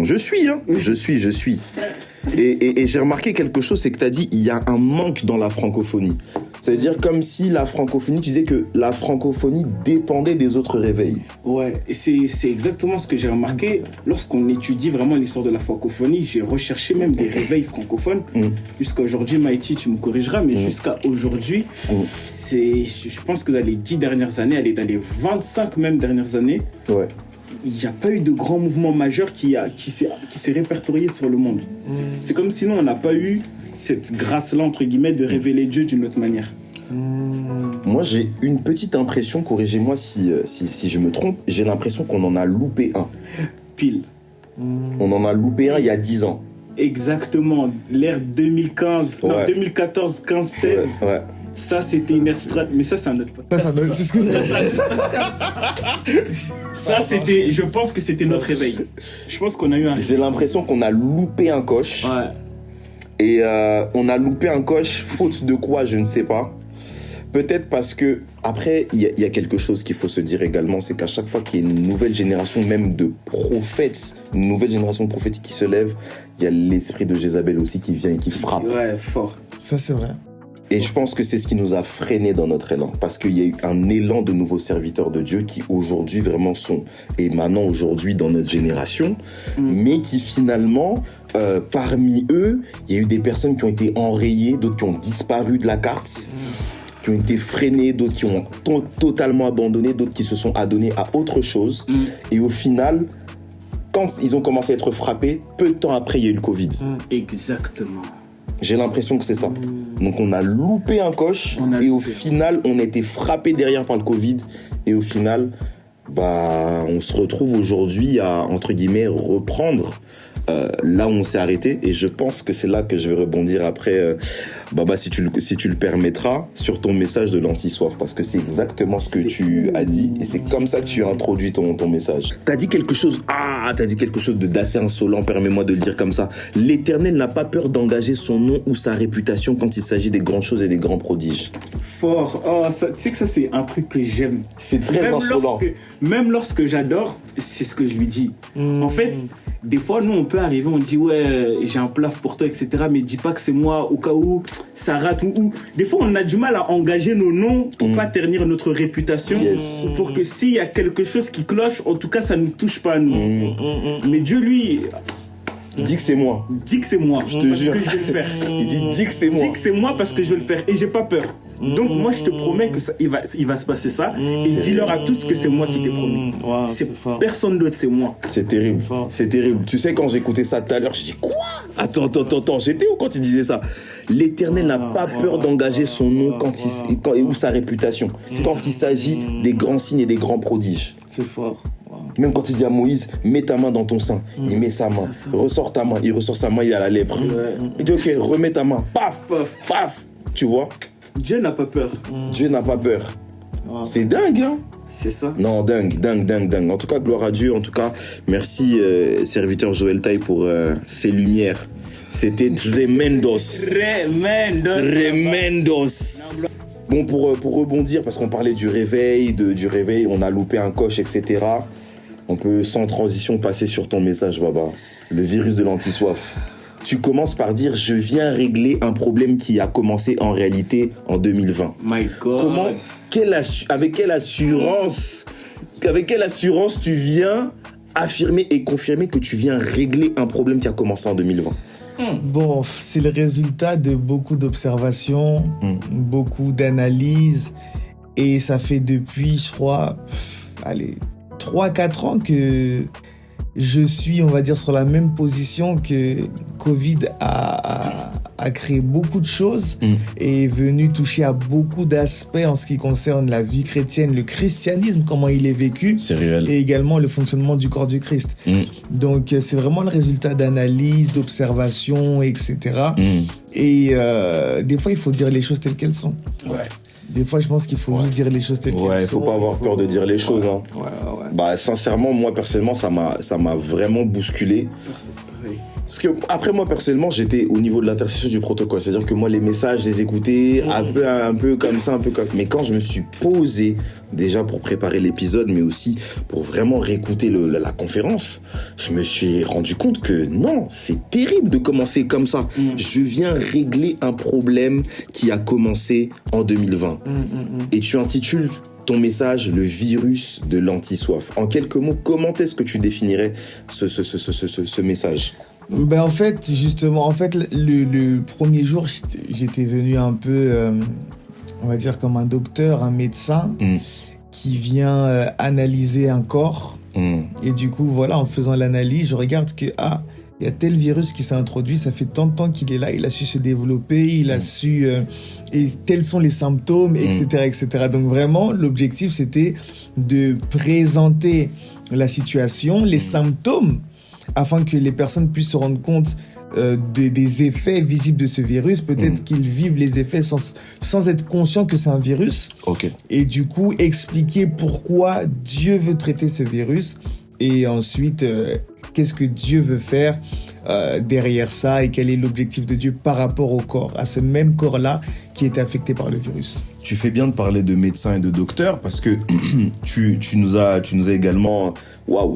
Je suis, hein. Je suis. Et j'ai remarqué quelque chose, c'est que tu as dit il y a un manque dans la francophonie. C'est-à-dire comme si la francophonie, tu disais que la francophonie dépendait des autres réveils. Ouais, et c'est exactement ce que j'ai remarqué. Lorsqu'on étudie vraiment l'histoire de la francophonie, j'ai recherché même des réveils francophones. Jusqu'à aujourd'hui, Maïti, tu me corrigeras, mais jusqu'à aujourd'hui, je pense que dans les 10 dernières années, allez, dans les 25 même dernières années, il n'y a pas eu de grand mouvement majeur qui s'est répertorié sur le monde. C'est comme si nous, on n'a pas eu cette grâce-là, entre guillemets, de révéler Dieu d'une autre manière. Moi, j'ai une petite impression, corrigez-moi si je me trompe, j'ai l'impression qu'on en a loupé un. Pile. On en a loupé un il y a 10 ans. Exactement. L'ère 2015, non, 2014, 15, 16. Ouais. Ça, c'était une ère mais ça, c'est un autre podcast. C'est ce que Ça, c'était... Je pense que c'était notre réveil. Je pense qu'on a eu un... J'ai l'impression qu'on a loupé un coche. Ouais. Et on a loupé un coche, faute de quoi, je ne sais pas. Peut-être parce que, après, il y a quelque chose qu'il faut se dire également, c'est qu'à chaque fois qu'il y a une nouvelle génération, même de prophètes, une nouvelle génération prophétique qui se lève, il y a l'esprit de Jézabel aussi qui vient et qui frappe. Ouais, fort. Ça, c'est vrai. Et je pense que c'est ce qui nous a freinés dans notre élan. Parce qu'il y a eu un élan de nouveaux serviteurs de Dieu qui aujourd'hui vraiment sont émanants aujourd'hui dans notre génération, mais qui finalement, parmi eux, il y a eu des personnes qui ont été enrayées, d'autres qui ont disparu de la carte, qui ont été freinés, d'autres qui ont totalement abandonné, d'autres qui se sont adonnés à autre chose. Et au final, quand ils ont commencé à être frappés, peu de temps après, il y a eu le Covid. Exactement. J'ai l'impression que c'est ça. Donc on a loupé un coche et au final on a été frappé derrière par le Covid et au final on se retrouve aujourd'hui à entre guillemets reprendre là où on s'est arrêté, et je pense que c'est là que je vais rebondir après, Baba, si tu le permettras, sur ton message de l'anti-soif, parce que c'est exactement ce que tu as dit, et c'est comme ça que tu as introduit ton message. T'as dit quelque chose d'assez insolent, permets-moi de le dire comme ça. L'Éternel n'a pas peur d'engager son nom ou sa réputation quand il s'agit des grandes choses et des grands prodiges. Fort. Oh, tu sais que ça, c'est un truc que j'aime. C'est très insolent. Même lorsque j'adore, c'est ce que je lui dis. En fait, des fois, nous, on peut arriver, on dit, ouais, j'ai un plaf pour toi, etc. Mais dis pas que c'est moi, au cas où ça rate. Ou des fois, on a du mal à engager nos noms pour pas ternir notre réputation. Ou pour que s'il y a quelque chose qui cloche, en tout cas, ça ne touche pas à nous. Mais Dieu, lui... Dis que c'est moi. Dis que c'est moi. Je te jure. Que je vais le faire. Il dit, dis que c'est moi. Dis que c'est moi parce que je vais le faire. Et j'ai pas peur. Donc moi, je te promets que il va se passer ça. Et dis-leur à tous que c'est moi qui t'ai promis. Wow, c'est personne d'autre, c'est moi. C'est terrible. C'est terrible. Tu sais, quand j'écoutais ça tout à l'heure, je dis quoi? Attends. J'étais où quand il disait ça? L'Éternel n'a pas peur d'engager son nom ou sa réputation quand il s'agit des grands signes et des grands prodiges. C'est fort. Même quand il dit à Moïse, mets ta main dans ton sein, il met sa main. Ressors ta main, il ressort sa main, il a la lèpre. Il dit, ok, remets ta main. Paf, paf. Tu vois? Dieu n'a pas peur. Dieu n'a pas peur. C'est dingue, hein? C'est ça. Non, dingue. En tout cas, gloire à Dieu. En tout cas, merci, serviteur Joël Taille, pour ces lumières. C'était tremendos. Bon, pour rebondir, parce qu'on parlait du réveil, on a loupé un coche, etc. On peut sans transition passer sur ton message, Baba. Le virus de l'anti-soif. Tu commences par dire, je viens régler un problème qui a commencé en réalité en 2020. My God. Avec quelle assurance tu viens affirmer et confirmer que tu viens régler un problème qui a commencé en 2020? Bon, c'est le résultat de beaucoup d'observations, beaucoup d'analyses. Et ça fait depuis, je crois, 3-4 ans que je suis, on va dire, sur la même position que Covid a créé beaucoup de choses et est venu toucher à beaucoup d'aspects en ce qui concerne la vie chrétienne, le christianisme, comment il est vécu. C'est réel. Et également le fonctionnement du corps du Christ. Donc, c'est vraiment le résultat d'analyse, d'observation, etc. Et des fois, il faut dire les choses telles qu'elles sont. Ouais. Des fois, je pense qu'il faut juste dire les choses telles qu'elles sont. Ouais, il faut pas avoir peur de dire les choses. Hein. Ouais. Bah, sincèrement, moi, personnellement, ça m'a vraiment bousculé. Parce que, après, moi, personnellement, j'étais au niveau de l'intercession du protocole. C'est-à-dire que moi, les messages, je les écoutais un peu comme ça, mais quand je me suis posé, déjà pour préparer l'épisode, mais aussi pour vraiment réécouter la conférence, je me suis rendu compte que non, c'est terrible de commencer comme ça. Je viens régler un problème qui a commencé en 2020. Et tu intitules ton message, le virus de l'anti-soif. En quelques mots, comment est-ce que tu définirais ce message? Ben en fait, justement, le premier jour, j'étais venu un peu, on va dire comme un docteur, un médecin qui vient analyser un corps. Et du coup, voilà, en faisant l'analyse, je regarde que, il y a tel virus qui s'est introduit, ça fait tant de temps qu'il est là, il a su se développer, il a su... et tels sont les symptômes, etc. Donc vraiment, l'objectif, c'était de présenter la situation, les symptômes, afin que les personnes puissent se rendre compte des effets visibles de ce virus. Peut-être qu'ils vivent les effets sans être conscients que c'est un virus. Ok. Et du coup, expliquer pourquoi Dieu veut traiter ce virus. Et ensuite, qu'est-ce que Dieu veut faire derrière ça et quel est l'objectif de Dieu par rapport au corps, à ce même corps-là qui est affecté par le virus. Tu fais bien de parler de médecins et de docteurs parce que tu nous as également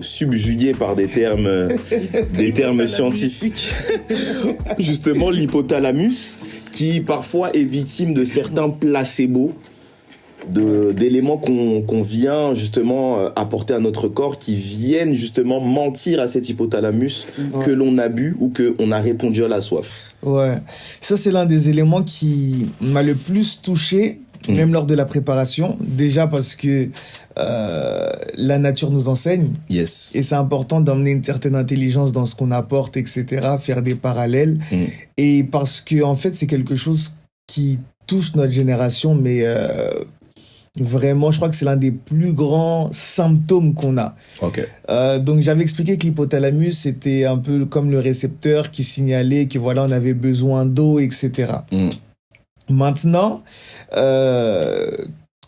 subjugué par des termes scientifiques. Justement, l'hypothalamus qui parfois est victime de certains placebos, d'éléments qu'on vient justement apporter à notre corps, qui viennent justement mentir à cet hypothalamus que l'on a bu ou que on a répondu à la soif. Ouais, ça c'est l'un des éléments qui m'a le plus touché, même lors de la préparation. Déjà parce que la nature nous enseigne. Yes. Et c'est important d'emmener une certaine intelligence dans ce qu'on apporte, etc., faire des parallèles. Et parce que en fait, c'est quelque chose qui touche notre génération, mais Vraiment, je crois que c'est l'un des plus grands symptômes qu'on a. Ok. Donc j'avais expliqué que l'hypothalamus c'était un peu comme le récepteur qui signalait que voilà on avait besoin d'eau, etc. Maintenant,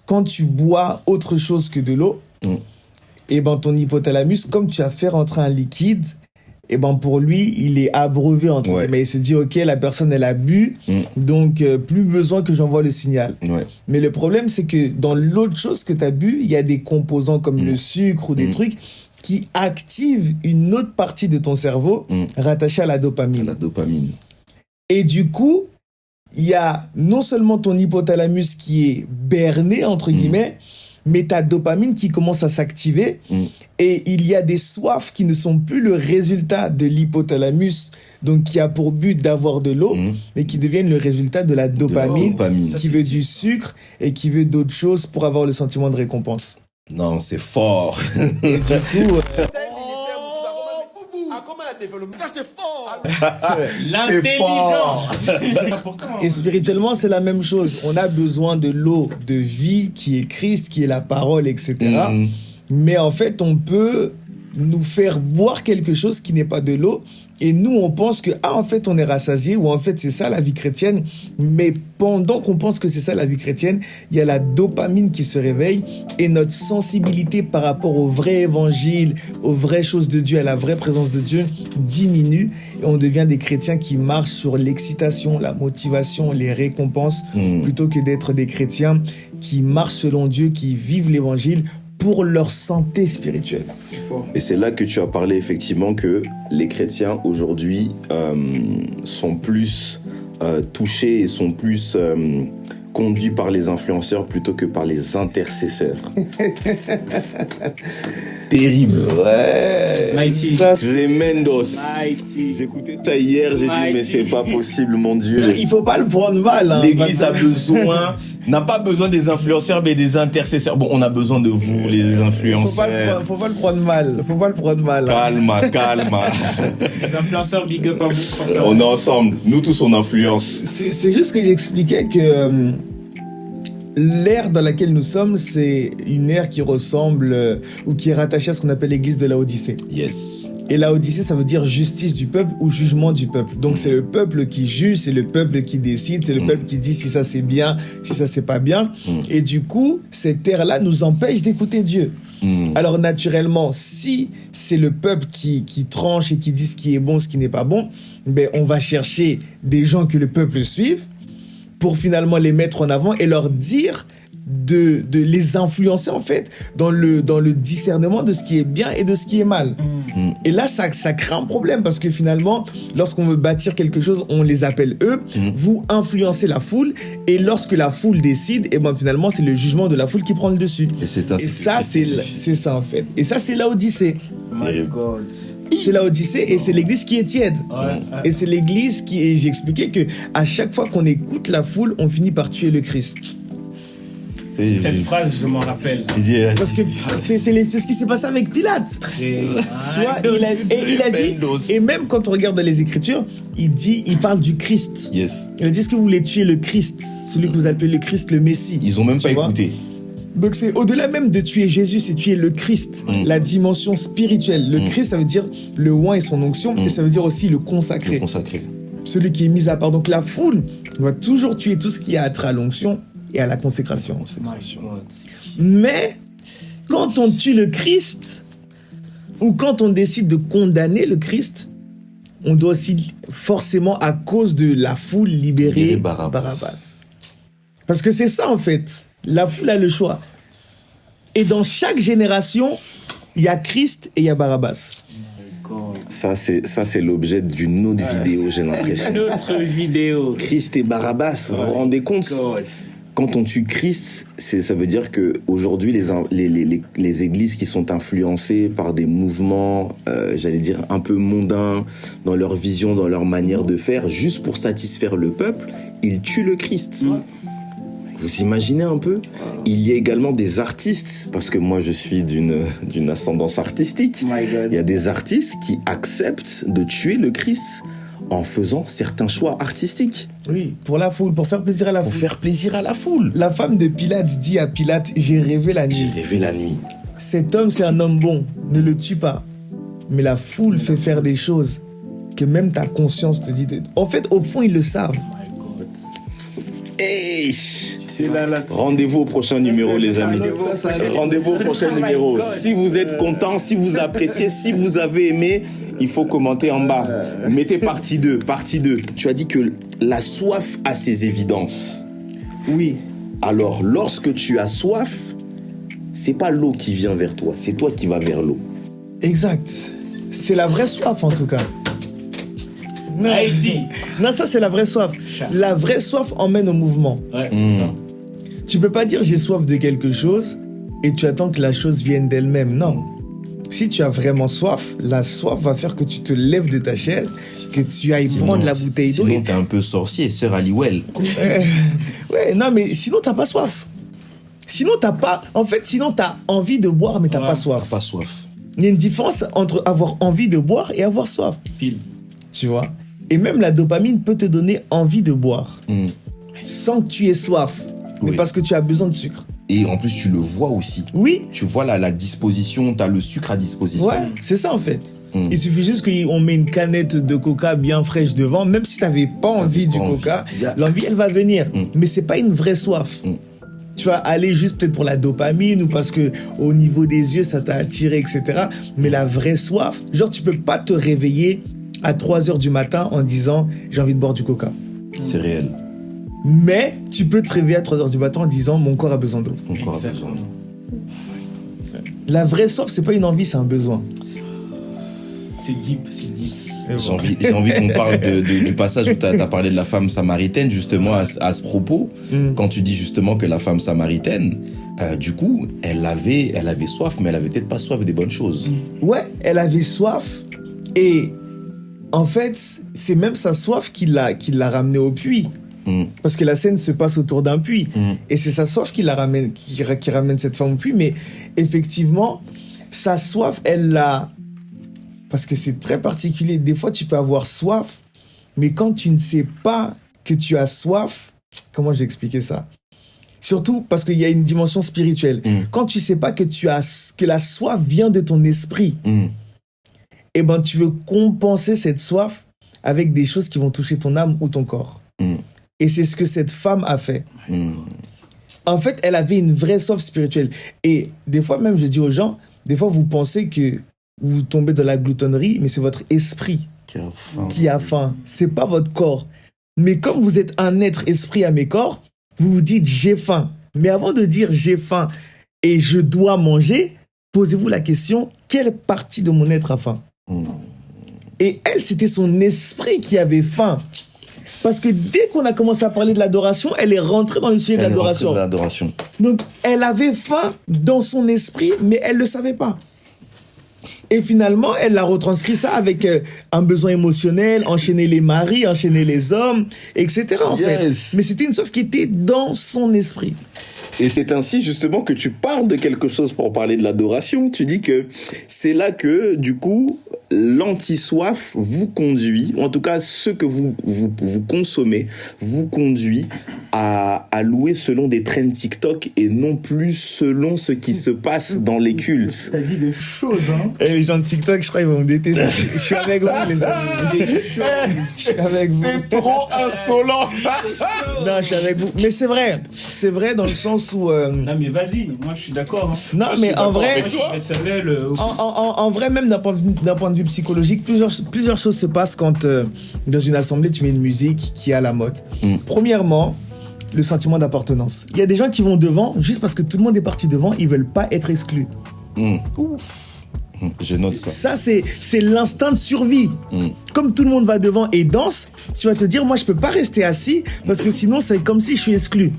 quand tu bois autre chose que de l'eau, et ben ton hypothalamus, comme tu as fait rentrer un liquide, et ben pour lui il est abreuvé entre guillemets. Il se dit ok, la personne elle a bu, donc plus besoin que j'envoie le signal. Mais le problème c'est que dans l'autre chose que tu as bu, il y a des composants comme le sucre ou des trucs qui activent une autre partie de ton cerveau rattachée à la dopamine. La dopamine. Et du coup, il y a non seulement ton hypothalamus qui est berné, entre guillemets, mais ta dopamine qui commence à s'activer. Et il y a des soifs qui ne sont plus le résultat de l'hypothalamus, donc qui a pour but d'avoir de l'eau, mais qui deviennent le résultat de la dopamine, qui veut du sucre et qui veut d'autres choses pour avoir le sentiment de récompense. Non, c'est fort. Et du coup... L'intelligence. Et spirituellement, c'est la même chose. On a besoin de l'eau de vie qui est Christ, qui est la parole, etc. Mais en fait, on peut nous faire boire quelque chose qui n'est pas de l'eau. Et nous, on pense que, en fait, on est rassasié, ou en fait, c'est ça la vie chrétienne. Mais pendant qu'on pense que c'est ça la vie chrétienne, il y a la dopamine qui se réveille et notre sensibilité par rapport au vrai évangile, aux vraies choses de Dieu, à la vraie présence de Dieu diminue. Et on devient des chrétiens qui marchent sur l'excitation, la motivation, les récompenses, plutôt que d'être des chrétiens qui marchent selon Dieu, qui vivent l'évangile pour leur santé spirituelle. Et c'est là que tu as parlé effectivement que les chrétiens aujourd'hui sont plus touchés et sont plus conduits par les influenceurs plutôt que par les intercesseurs. Terrible. Ouais. Mighty. Ça, Tremendos. Mighty. J'écoutais ça hier, j'ai dit mais c'est pas possible, mon Dieu. il faut pas le prendre mal. Hein, L'église a besoin, n'a pas besoin des influenceurs, mais des intercesseurs. Bon, on a besoin de vous, les influenceurs. Faut pas le prendre mal. Faut pas le prendre mal. Calma, calma. Les influenceurs, big up à vous. On est ensemble. Nous tous, on influence. C'est juste que j'expliquais que l'ère dans laquelle nous sommes, c'est une ère qui ressemble ou qui est rattachée à ce qu'on appelle l'église de Laodicée. Yes. Et Laodicée, ça veut dire justice du peuple ou jugement du peuple. Donc c'est le peuple qui juge, c'est le peuple qui décide, c'est le peuple qui dit si ça c'est bien, si ça c'est pas bien. Et du coup, cette ère-là nous empêche d'écouter Dieu. Alors naturellement, si c'est le peuple qui tranche et qui dit ce qui est bon, ce qui n'est pas bon, ben on va chercher des gens que le peuple suive pour finalement les mettre en avant et leur dire de les influencer en fait dans le discernement de ce qui est bien et de ce qui est mal. Et là, ça crée un problème parce que finalement, lorsqu'on veut bâtir quelque chose, on les appelle eux, vous influencez la foule et lorsque la foule décide, et ben finalement, c'est le jugement de la foule qui prend le dessus. Et ça, c'est ça en fait. Et ça, c'est Laodicée. My God. C'est Laodicée et c'est l'église qui est tiède. Et c'est l'église qui, et j'ai expliqué que à chaque fois qu'on écoute la foule, on finit par tuer le Christ. Cette phrase, je m'en rappelle. Parce que c'est ce qui s'est passé avec Pilate. Tu vois, il a dit, et même quand on regarde dans les Écritures, il parle du Christ. Yes. Il a dit, est-ce que vous voulez tuer le Christ, celui que vous appelez le Christ, le Messie? Ils ont même pas écouté. Donc c'est au-delà même de tuer Jésus, c'est tuer le Christ, la dimension spirituelle. Le Christ, ça veut dire le oint et son onction, et ça veut dire aussi le consacré. Le consacré. Celui qui est mis à part. Donc la foule doit toujours tuer tout ce qui a trait à l'onction et à la consécration. Mais quand on tue le Christ, ou quand on décide de condamner le Christ, on doit aussi forcément, à cause de la foule, libérer Barabbas. Parce que c'est ça en fait. La foule a le choix. Et dans chaque génération, il y a Christ et il y a Barabbas. Ça, c'est l'objet d'une autre vidéo, j'ai l'impression. Une autre vidéo. Christ et Barabbas, vous vous rendez compte? Quand on tue Christ, ça veut dire que aujourd'hui les églises qui sont influencées par des mouvements, j'allais dire un peu mondains dans leur vision, dans leur manière de faire, juste pour satisfaire le peuple, ils tuent le Christ. Vous imaginez un peu? Il y a également des artistes, parce que moi je suis d'une ascendance artistique. Il y a des artistes qui acceptent de tuer le Christ en faisant certains choix artistiques. Oui, pour la foule, pour faire plaisir à la Pour foule. faire plaisir à la foule. La femme de Pilate dit à Pilate, j'ai rêvé la nuit. J'ai rêvé la nuit. Cet homme, c'est un homme bon, ne le tue pas. Mais la foule fait faire des choses que même ta conscience te dit. En fait, au fond, ils le savent. Hey! C'est là. Rendez-vous au prochain numéro, les amis. Rendez-vous au prochain numéro. Si vous êtes content, si vous appréciez, si vous avez aimé, il faut commenter en bas. Mettez partie 2, partie 2. Tu as dit que la soif a ses évidences. Oui. Alors, lorsque tu as soif, c'est pas l'eau qui vient vers toi, c'est toi qui vas vers l'eau. Exact. C'est la vraie soif, en tout cas. Non, Haïti. non, ça, c'est la vraie soif. La vraie soif emmène au mouvement. Ouais, c'est ça. Tu peux pas dire j'ai soif de quelque chose et tu attends que la chose vienne d'elle-même. Non. Si tu as vraiment soif, la soif va faire que tu te lèves de ta chaise, que tu ailles prendre la bouteille d'eau. Sinon, t'es un peu sorcier, sœur Aliwell. Ouais, non, mais sinon, t'as pas soif. Sinon, t'as pas. En fait, sinon, t'as envie de boire, mais t'as pas soif. Pas soif. Il y a une différence entre avoir envie de boire et avoir soif. Pile. Tu vois? Et même la dopamine peut te donner envie de boire. Sans que tu aies soif. Mais Oui. parce que tu as besoin de sucre. Et en plus, tu le vois aussi. Oui. Tu vois la disposition, t'as le sucre à disposition. Ouais, c'est ça en fait. Il suffit juste qu'on met une canette de coca bien fraîche devant, même si t'avais pas envie du pas envie. coca, l'envie elle va venir. Mais c'est pas une vraie soif. Tu vas aller juste peut-être pour la dopamine ou parce que au niveau des yeux ça t'a attiré, etc. Mais la vraie soif, genre tu peux pas te réveiller à 3h du matin en disant j'ai envie de boire du coca. C'est réel. Mais tu peux te réveiller à 3h du matin en disant mon corps a besoin d'eau. Encore besoin. Exactement. La vraie soif, c'est pas une envie, c'est un besoin. C'est deep, c'est deep. J'ai envie qu'on parle du passage où t'as parlé de la femme samaritaine, justement, à ce propos. Quand tu dis justement que la femme samaritaine, du coup, elle avait soif, mais elle avait peut-être pas soif des bonnes choses. Ouais, elle avait soif et en fait, c'est même sa soif qui l'a ramenée au puits. Parce que la scène se passe autour d'un puits. Et c'est sa soif qui ramène cette femme au puits. Mais effectivement, sa soif, elle l'a... Parce que c'est très particulier. Des fois, tu peux avoir soif, mais quand tu ne sais pas que tu as soif, comment j'ai expliqué ça? Surtout parce qu'il y a une dimension spirituelle. Quand tu sais pas que la soif vient de ton esprit, eh ben, tu veux compenser cette soif avec des choses qui vont toucher ton âme ou ton corps. Et c'est ce que cette femme a fait. En fait, elle avait une vraie soif spirituelle. Et des fois, même, je dis aux gens, des fois, vous pensez que vous tombez dans la gloutonnerie, mais c'est votre esprit qui a faim. C'est pas votre corps. Mais comme vous êtes un être esprit à mes corps, vous vous dites j'ai faim. Mais avant de dire j'ai faim et je dois manger, posez-vous la question, quelle partie de mon être a faim? Et elle, c'était son esprit qui avait faim. Parce que dès qu'on a commencé à parler de l'adoration, elle est rentrée dans le sujet de l'adoration. Donc, elle avait faim dans son esprit, mais elle ne le savait pas. Et finalement, elle a retranscrit ça avec un besoin émotionnel, enchaîner les maris, enchaîner les hommes, etc. En fait. Mais c'était une soif qui était dans son esprit. Et c'est ainsi justement que tu parles de quelque chose pour parler de l'adoration. Tu dis que c'est là que, du coup, l'anti-soif vous conduit, ou en tout cas ce que vous consommez, vous conduit à louer selon des trends TikTok et non plus selon ce qui se passe dans les cultes. T'as dit des choses, hein. Et les gens de TikTok, je crois, ils vont me détester. Je suis avec vous, les amis. Je suis avec vous. C'est trop insolent. Non, je suis avec vous. Mais c'est vrai. C'est vrai dans le sens où... Non, mais vas-y, moi je suis d'accord. Hein. Non, mais en vrai... En vrai, même d'un point de vue psychologique, plusieurs choses se passent quand dans une assemblée, tu mets une musique qui est à la mode. Premièrement, le sentiment d'appartenance. Il y a des gens qui vont devant, juste parce que tout le monde est parti devant, ils veulent pas être exclus. Ouf. Je note ça. Ça, c'est l'instinct de survie. Comme tout le monde va devant et danse, tu vas te dire, moi, je peux pas rester assis parce que sinon, c'est comme si je suis exclu.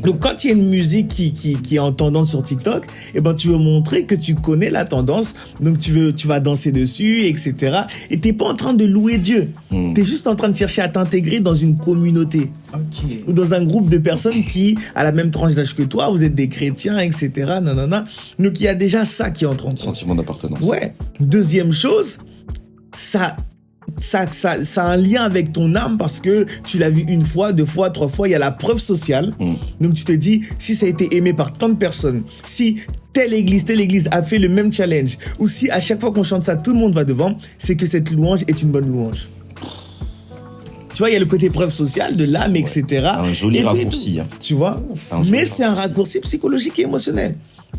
Donc, quand il y a une musique qui est en tendance sur TikTok, eh ben, tu veux montrer que tu connais la tendance. Donc, tu vas danser dessus, etc. Et t'es pas en train de louer Dieu. T'es juste en train de chercher à t'intégrer dans une communauté. Ou dans un groupe de personnes qui, à la même tranche d'âge que toi, vous êtes des chrétiens, etc. Nanana. Donc, il y a déjà ça qui entre en compte. Sentiment d'appartenance. Ouais. Deuxième chose, ça ça a un lien avec ton âme parce que tu l'as vu une fois, 2 fois, 3 fois, il y a la preuve sociale. Donc tu te dis, si ça a été aimé par tant de personnes, si telle église a fait le même challenge, ou si à chaque fois qu'on chante ça, tout le monde va devant, c'est que cette louange est une bonne louange. Tu vois, il y a le côté preuve sociale de l'âme, etc. Un joli Et puis raccourci. tout, tu vois, joli mais c'est un raccourci psychologique et émotionnel.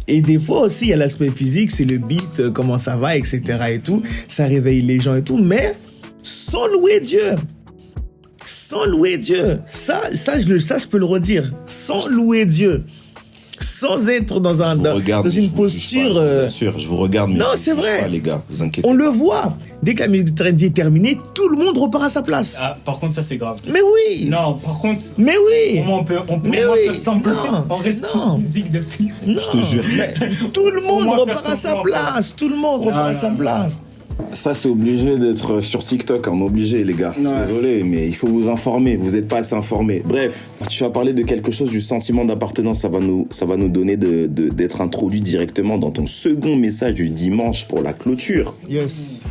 Et des fois aussi, il y a l'aspect physique, c'est le beat, comment ça va, etc. et tout. Ça réveille les gens et tout, mais sans louer Dieu. Sans louer Dieu. Ça, je peux le redire. Sans louer Dieu. Sans être dans une posture. Bien sûr, je vous regarde, mais non, c'est vrai. Pas, les gars, vous inquiétez. On le voit. Dès que la Méditerranée est terminée, tout le monde repart à sa place. Ah, par contre, ça c'est grave. Mais oui. Non, par contre. Mais oui. On peut mais au moins oui. faire semblant. Non. On reste Non. musique depuis. Non. Je te jure. Tout le monde moins repart faire à sa semblant, place. Tout le monde repart à sa place. Ça, c'est obligé d'être sur TikTok, hein, obligé, les gars. Ouais. Désolé, mais il faut vous informer. Vous n'êtes pas assez informés. Bref, tu vas parler de quelque chose, du sentiment d'appartenance. Ça va nous donner d'être introduit directement dans ton second message du dimanche pour la clôture. Yes.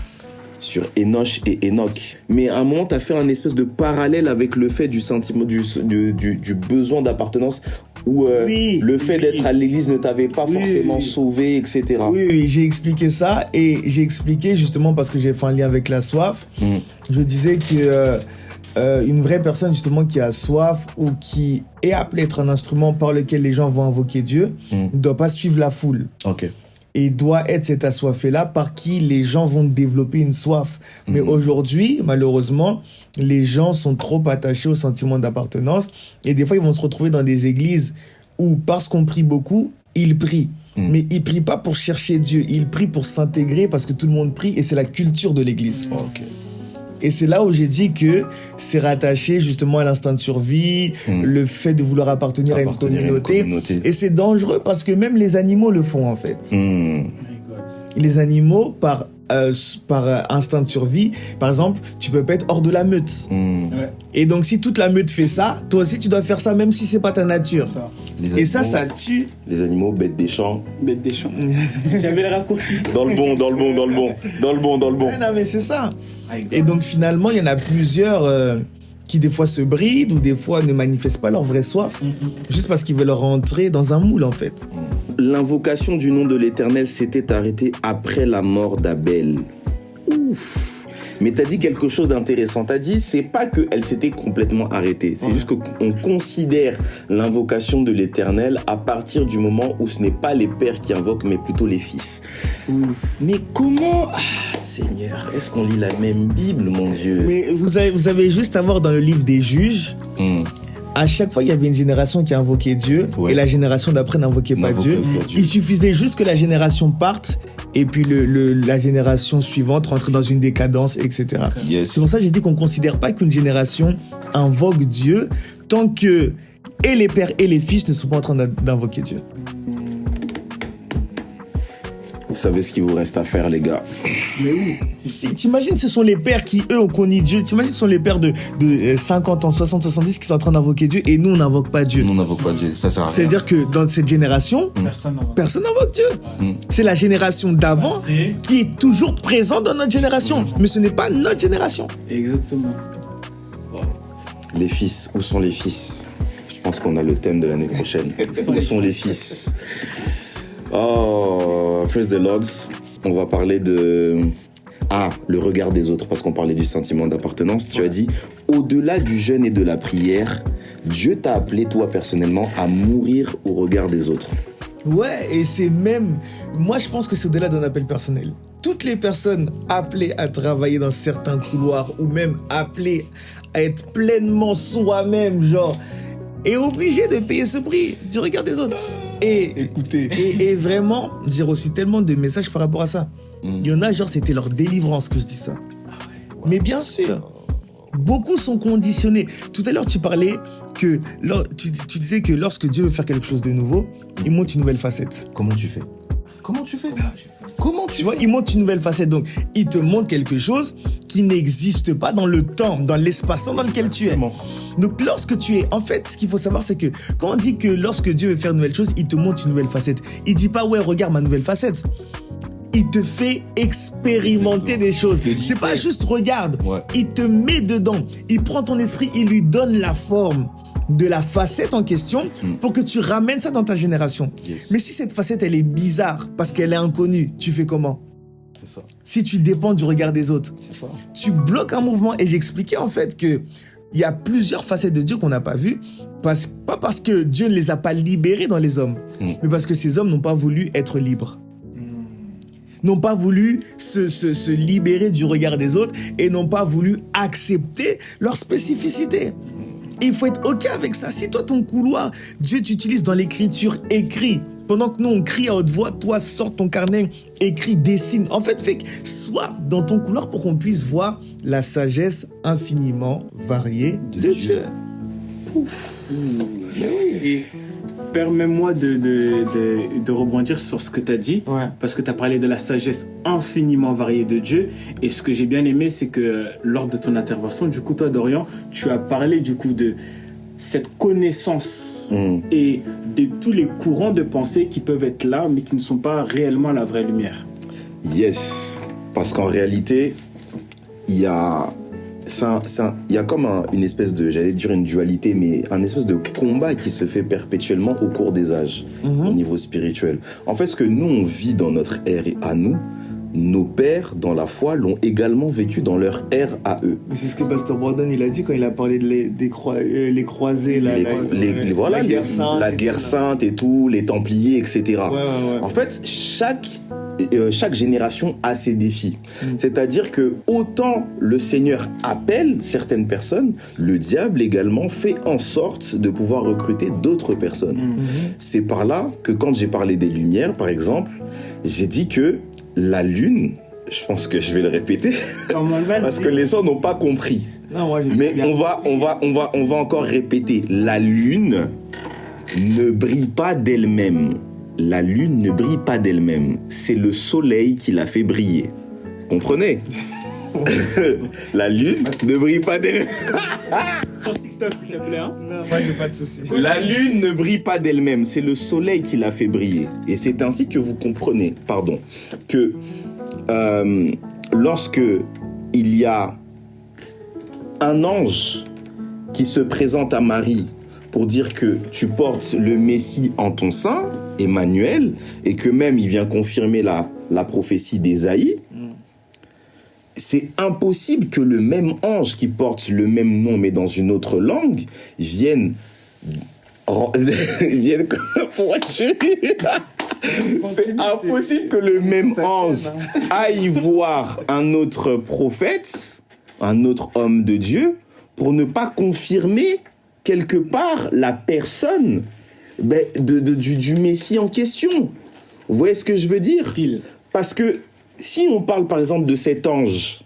Sur Enoch et Enoch. Mais à un moment, tu as fait un espèce de parallèle avec le fait du sentiment, du besoin d'appartenance, où le fait d'être à l'église ne t'avait pas forcément sauvé, etc. Oui, j'ai expliqué ça et j'ai expliqué justement parce que j'ai fait un lien avec la soif. Je disais que une vraie personne justement qui a soif ou qui est appelée à être un instrument par lequel les gens vont invoquer Dieu ne doit pas suivre la foule. Ok. Et doit être cet assoiffé-là par qui les gens vont développer une soif. Mais aujourd'hui, malheureusement, les gens sont trop attachés au sentiment d'appartenance. Et des fois, ils vont se retrouver dans des églises où, parce qu'on prie beaucoup, ils prient. Mais ils prient pas pour chercher Dieu. Ils prient pour s'intégrer parce que tout le monde prie et c'est la culture de l'église. Ok. Et c'est là où j'ai dit que c'est rattaché justement à l'instinct de survie, le fait de vouloir appartenir à une communauté. Et c'est dangereux parce que même les animaux le font en fait. Les animaux, par instinct de survie, par exemple, tu peux pas être hors de la meute. Ouais. Et donc si toute la meute fait ça, toi aussi tu dois faire ça même si c'est pas ta nature. Et ça tue. Les animaux, bêtes des champs. Bête des champs. J'avais le raccourci. Dans le bon. Ouais, non mais c'est ça. Et donc finalement, il y en a plusieurs qui des fois se brident ou des fois ne manifestent pas leur vraie soif, juste parce qu'ils veulent rentrer dans un moule en fait. L'invocation du nom de l'Éternel s'était arrêtée après la mort d'Abel. Ouf. Mais t'as dit quelque chose d'intéressant. T'as dit, c'est pas qu'elle s'était complètement arrêtée. C'est juste qu'on considère l'invocation de l'Éternel à partir du moment où ce n'est pas les pères qui invoquent, mais plutôt les fils. Mais comment... Seigneur, est-ce qu'on lit la même Bible, mon Dieu? Mais vous avez juste à voir dans le livre des Juges, à chaque fois, il y avait une génération qui invoquait Dieu et la génération d'après n'invoquait pas Dieu. Il suffisait juste que la génération parte et puis la génération suivante rentre dans une décadence, etc. Yes. C'est pour ça que j'ai dit qu'on ne considère pas qu'une génération invoque Dieu tant que et les pères et les fils ne sont pas en train d'invoquer Dieu. Vous savez ce qu'il vous reste à faire, les gars. Mais oui. T'imagines, ce sont les pères qui, eux, ont connu Dieu. T'imagines, ce sont les pères de 50 ans, 60, 70 qui sont en train d'invoquer Dieu et nous, on n'invoque pas Dieu. Nous, on n'invoque pas Dieu. Ça sert à rien. C'est-à-dire que dans cette génération, personne n'invoque Dieu. C'est la génération d'avant qui est toujours présente dans notre génération. Mais ce n'est pas notre génération. Exactement. Les fils, où sont les fils? Je pense qu'on a le thème de l'année prochaine. Où sont les fils? Oh, praise the Lord. On va parler de... le regard des autres, parce qu'on parlait du sentiment d'appartenance. Tu as dit, au-delà du jeûne et de la prière, Dieu t'a appelé, toi, personnellement, à mourir au regard des autres. Ouais, et c'est même... Moi, je pense que c'est au-delà d'un appel personnel. Toutes les personnes appelées à travailler dans certains couloirs ou même appelées à être pleinement soi-même, genre, est obligé de payer ce prix du regard des autres. Et écoutez, et vraiment, j'ai reçu tellement de messages par rapport à ça. Il y en a, genre, c'était leur délivrance que je dis ça. Mais bien sûr, beaucoup sont conditionnés. Tout à l'heure, tu parlais que... Tu disais que lorsque Dieu veut faire quelque chose de nouveau, il monte une nouvelle facette. Comment tu fais? Tu vois, il monte une nouvelle facette. Donc, il te montre quelque chose qui n'existe pas dans le temps, dans l'espace-temps dans lequel tu es. Donc, lorsque tu es... En fait, ce qu'il faut savoir, c'est que quand on dit que lorsque Dieu veut faire une nouvelle chose, il te montre une nouvelle facette. Il dit pas, ouais, regarde ma nouvelle facette. il te fait expérimenter des choses. C'est pas juste regarde, il te met dedans. Il prend ton esprit, il lui donne la forme de la facette en question pour que tu ramènes ça dans ta génération. Mais si cette facette, elle est bizarre parce qu'elle est inconnue, tu fais comment? C'est ça. Si tu dépends du regard des autres, C'est ça. tu bloques un mouvement. Et j'expliquais en fait que il y a plusieurs facettes de Dieu qu'on n'a pas vues, pas parce que Dieu ne les a pas libérés dans les hommes, mais parce que ces hommes n'ont pas voulu être libres. N'ont pas voulu se libérer du regard des autres et n'ont pas voulu accepter leur spécificité. Et il faut être OK avec ça. Si toi, ton couloir, Dieu t'utilise dans l'écriture, écrit. Pendant que nous, on crie à haute voix, toi, sors ton carnet, écris, dessine. En fait, sois dans ton couloir pour qu'on puisse voir la sagesse infiniment variée de Dieu. Et permets-moi de rebondir sur ce que tu as dit, parce que tu as parlé de la sagesse infiniment variée de Dieu. Et ce que j'ai bien aimé, c'est que lors de ton intervention, du coup, toi, Dorian, tu as parlé du coup de cette connaissance et de tous les courants de pensée qui peuvent être là, mais qui ne sont pas réellement la vraie lumière. Yes, parce qu'en réalité, il y a comme une espèce de, j'allais dire une dualité, mais un espèce de combat qui se fait perpétuellement au cours des âges, au niveau spirituel. En fait, ce que nous, on vit dans notre ère et à nous, nos pères, dans la foi, l'ont également vécu dans leur ère à eux. C'est ce que Pasteur Brandon, il a dit quand il a parlé de les croisés, Voilà, la guerre sainte et tout, les Templiers, etc. En fait, chaque génération a ses défis. C'est-à-dire que autant le Seigneur appelle certaines personnes, le diable également fait en sorte de pouvoir recruter d'autres personnes. C'est par là que quand j'ai parlé des lumières, par exemple, j'ai dit que la lune, je pense que je vais le répéter, parce que les gens n'ont pas compris. Mais on va encore répéter. La lune ne brille pas d'elle-même. La lune ne brille pas d'elle-même. C'est le soleil qui la fait briller. Comprenez? La lune ne brille pas d'elle-même. Sur TikTok, s'il te plaît. Hein? Non, moi, j'ai pas de souci. La lune ne brille pas d'elle-même. C'est le soleil qui la fait briller. Et c'est ainsi que vous comprenez, que lorsque il y a un ange qui se présente à Marie pour dire que tu portes le Messie en ton sein, Emmanuel, et que même il vient confirmer la prophétie d'Ésaïe, c'est impossible que le même ange qui porte le même nom mais dans une autre langue vienne c'est impossible que le même ange aille voir un autre prophète, un autre homme de Dieu, pour ne pas confirmer quelque part la personne du Messie en question. Vous voyez ce que je veux dire? Parce que si on parle par exemple de cet ange,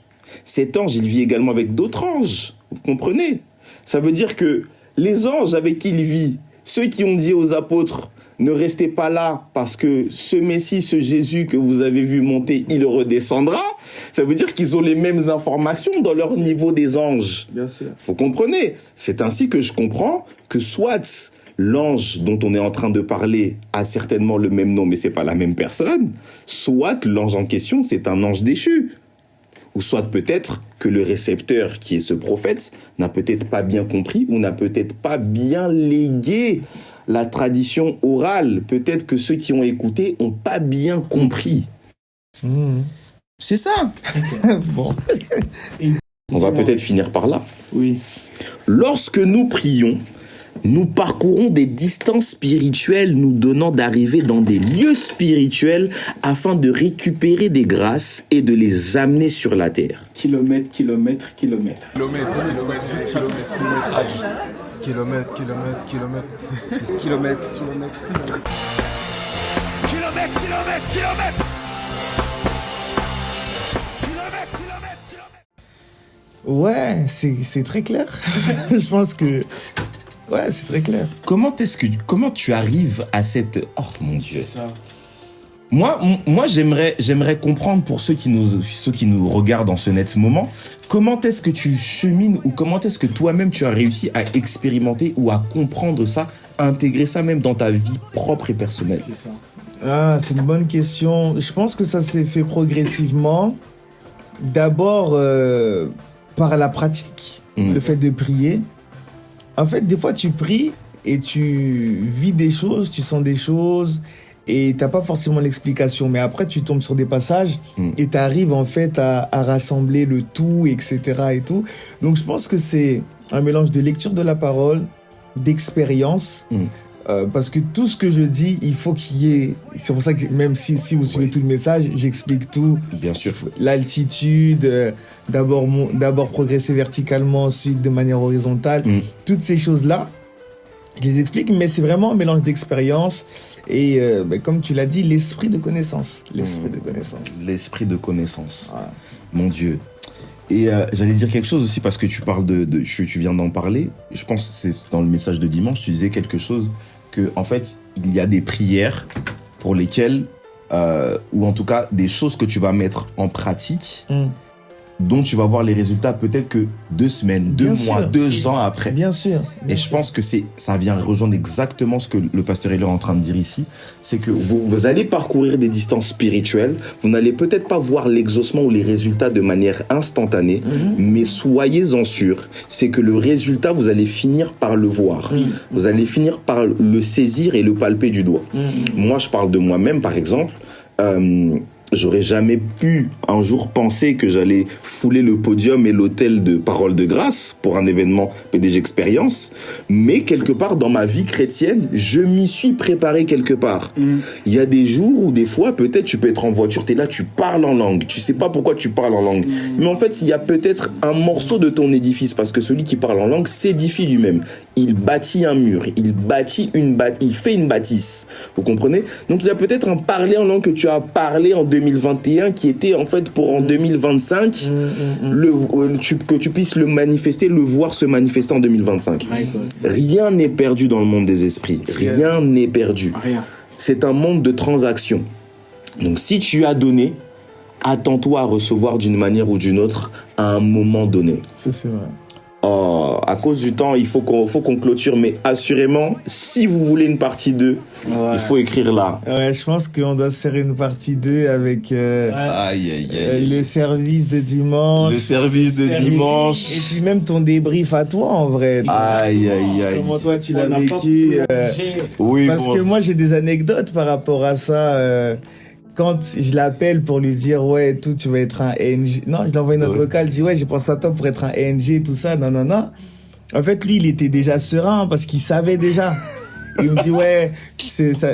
il vit également avec d'autres anges. Vous comprenez? Ça veut dire que les anges avec qui il vit, ceux qui ont dit aux apôtres, ne restez pas là parce que ce Messie, ce Jésus que vous avez vu monter, il redescendra. Ça veut dire qu'ils ont les mêmes informations dans leur niveau des anges. Bien sûr. Vous comprenez? C'est ainsi que je comprends que soit l'ange dont on est en train de parler a certainement le même nom, mais c'est pas la même personne, soit l'ange en question, c'est un ange déchu. Ou soit peut-être que le récepteur, qui est ce prophète, n'a peut-être pas bien compris ou n'a peut-être pas bien légué la tradition orale. Peut-être que ceux qui ont écouté n'ont pas bien compris. C'est ça. Bon. On va peut-être finir par là. Oui. Lorsque nous prions, nous parcourons des distances spirituelles nous donnant d'arriver dans des lieux spirituels afin de récupérer des grâces et de les amener sur la terre. Kilomètre. Kilomètre. Kilomètre. Ouais, c'est très clair. Je pense que... Ouais, c'est très clair. Comment tu arrives à cette... Oh mon Dieu. C'est ça. Moi j'aimerais comprendre pour ceux qui nous regardent en ce net moment, comment est-ce que tu chemines ou comment est-ce que toi-même tu as réussi à expérimenter ou à comprendre ça, à intégrer ça même dans ta vie propre et personnelle. C'est ça. Ah, c'est une bonne question. Je pense que ça s'est fait progressivement. D'abord, par la pratique, le fait de prier. En fait, des fois, tu pries et tu vis des choses, tu sens des choses et t'as pas forcément l'explication. Mais après, tu tombes sur des passages et tu arrives en fait à rassembler le tout, etc. et tout. Donc, je pense que c'est un mélange de lecture de la parole, d'expérience. Parce que tout ce que je dis, il faut qu'il y ait... C'est pour ça que même si vous suivez tout le message, j'explique tout. Bien sûr. L'altitude, d'abord progresser verticalement, ensuite de manière horizontale. Toutes ces choses-là, je les explique, mais c'est vraiment un mélange d'expérience et, comme tu l'as dit, l'esprit de connaissance. L'esprit de connaissance. L'esprit de connaissance. Voilà. Mon Dieu. Et j'allais dire quelque chose aussi parce que tu parles tu viens d'en parler. Je pense que c'est dans le message de dimanche, tu disais quelque chose que en fait il y a des prières pour lesquelles ou en tout cas des choses que tu vas mettre en pratique dont tu vas voir les résultats peut-être que 2 semaines, 2 mois, 2 ans après. Bien sûr. Et je pense que ça vient rejoindre exactement ce que le pasteur Elliot est en train de dire ici. C'est que vous allez parcourir des distances spirituelles. Vous n'allez peut-être pas voir l'exaucement ou les résultats de manière instantanée, mais soyez-en sûrs, c'est que le résultat, vous allez finir par le voir. Vous allez finir par le saisir et le palper du doigt. Moi, je parle de moi-même, par exemple. J'aurais jamais pu un jour penser que j'allais fouler le podium et l'hôtel de Parole de Grâce pour un événement PDG Expérience, mais quelque part dans ma vie chrétienne, je m'y suis préparé quelque part. Il y a des jours où des fois, peut-être tu peux être en voiture, t'es là, tu parles en langue, tu sais pas pourquoi tu parles en langue, mais en fait, il y a peut-être un morceau de ton édifice, parce que celui qui parle en langue s'édifie lui-même. Il bâtit un mur, il fait une bâtisse. Vous comprenez? Donc il y a peut-être un parler en langue que tu as parlé en 2021 qui était en fait pour en 2025 que tu puisses le manifester, le voir se manifester en 2025. Rien n'est perdu dans le monde des esprits. Rien n'est perdu. C'est un monde de transactions. Donc si tu as donné, attends-toi à recevoir d'une manière ou d'une autre à un moment donné. Ça, c'est vrai. À cause du temps, il faut qu'on clôture, mais assurément, si vous voulez une partie 2, il faut écrire là. Ouais, je pense qu'on doit se faire une partie 2 avec le service de dimanche. Le service de dimanche. Et puis même ton débrief à toi, en vrai. Aïe. Comment toi, tu l'as vécu Oui, parce que moi, j'ai des anecdotes par rapport à ça. Quand je l'appelle pour lui dire, ouais, tout, tu vas être un NG. Non, je lui envoie une autre vocale, je dis, ouais, j'ai pensé à toi pour être un NG, tout ça, non. En fait, lui, il était déjà serein parce qu'il savait déjà. Il me dit, ouais, c'est ça,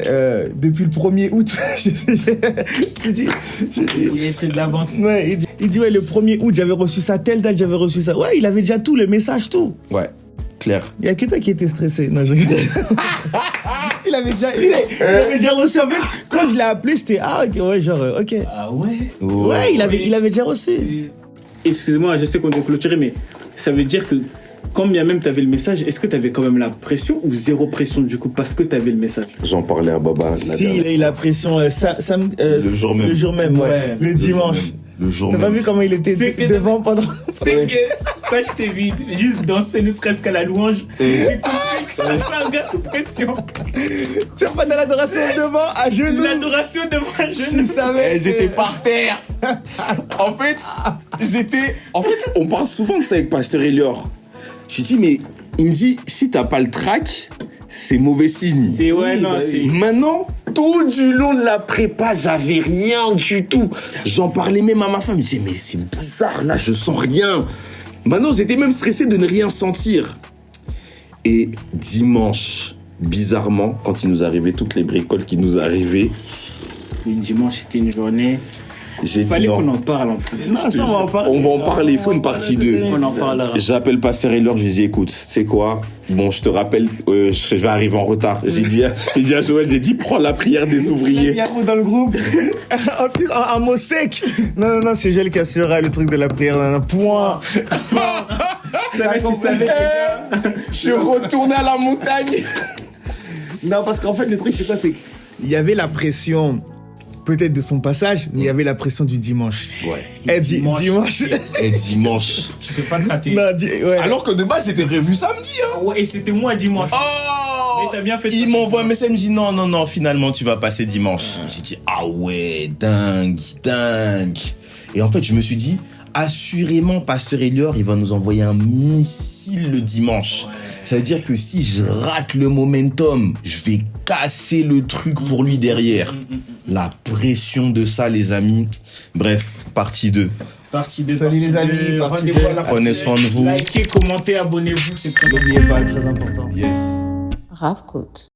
depuis le 1er août. Il était de l'avance. Ouais, il dit, ouais, le 1er août, j'avais reçu ça, telle date, j'avais reçu ça. Ouais, il avait déjà tout, le message, tout. Ouais, clair. Il y a que toi qui étais stressé. Non, je rigole. Il avait déjà reçu. En fait, quand je l'ai appelé, c'était ok, ouais, genre, ok. Ah ouais? Ouais, il avait déjà reçu. Excusez-moi, je sais qu'on doit clôturer, mais ça veut dire que quand bien même tu avais le message, est-ce que tu avais quand même la pression ou zéro pression du coup parce que tu avais le message? J'en parlais à Baba. Si, il a eu la pression le jour même. Le jour même, ouais. Le dimanche. Le jour même. T'as pas vu comment il était devant pendant... C'est que quand je t'ai vu juste danser, ne serait-ce qu'à la louange, j'ai compris que c'est un gars sous pression. Tu vois pas dans l'adoration devant, à genoux. L'adoration devant à genoux. Tu savais. J'étais par terre. En fait, on parle souvent de ça avec Pasteur Elior. Je dis, mais il me dit, si t'as pas le trac, c'est mauvais signe. C'est c'est... Maintenant, tout du long de la prépa, j'avais rien du tout. J'en parlais même à ma femme. Je disais, mais c'est bizarre, là, je sens rien. Maintenant, j'étais même stressé de ne rien sentir. Et dimanche, bizarrement, quand il nous arrivait toutes les bricoles qui nous arrivaient. Le dimanche, c'était une journée... J'ai fallait dit non. qu'on en parle en plus. Non, ça, on va en parler. On va en parler, il faut une partie 2. On en parlera. J'appelle Pasteur Ellior, je lui dis écoute, c'est quoi? Bon, je te rappelle, je vais arriver en retard. J'ai dit à Joël, prends la prière des ouvriers. Il y a un mot dans le groupe. En plus, un mot sec. Non, c'est Joël qui assurera le truc de la prière. Point. Tu savais Je suis retourné à la montagne. Non, parce qu'en fait, le truc, c'est quoi? C'est qu'il y avait la pression peut-être de son passage, mais il y avait la pression du dimanche. Ouais. Et dimanche. Et dimanche. Tu peux pas te rater. Non, ouais. Alors que de base, c'était prévu samedi, hein. Ouais, et c'était moi dimanche. Oh! Mais t'as bien fait de Il passer m'envoie un message, il me dit non, finalement, tu vas passer dimanche. J'ai dit, ah ouais, dingue. Et en fait, je me suis dit, assurément, Pasteur Elior, il va nous envoyer un missile le dimanche. Ça veut dire que si je rate le momentum, je vais casser le truc pour lui derrière. La pression de ça, les amis. Bref, partie 2. Partie 2. Salut les amis, partie 2. Prenez soin de vous. Likez, commentez, abonnez-vous, c'est très important. N'oubliez pas, très important. Yes. Ravcoat.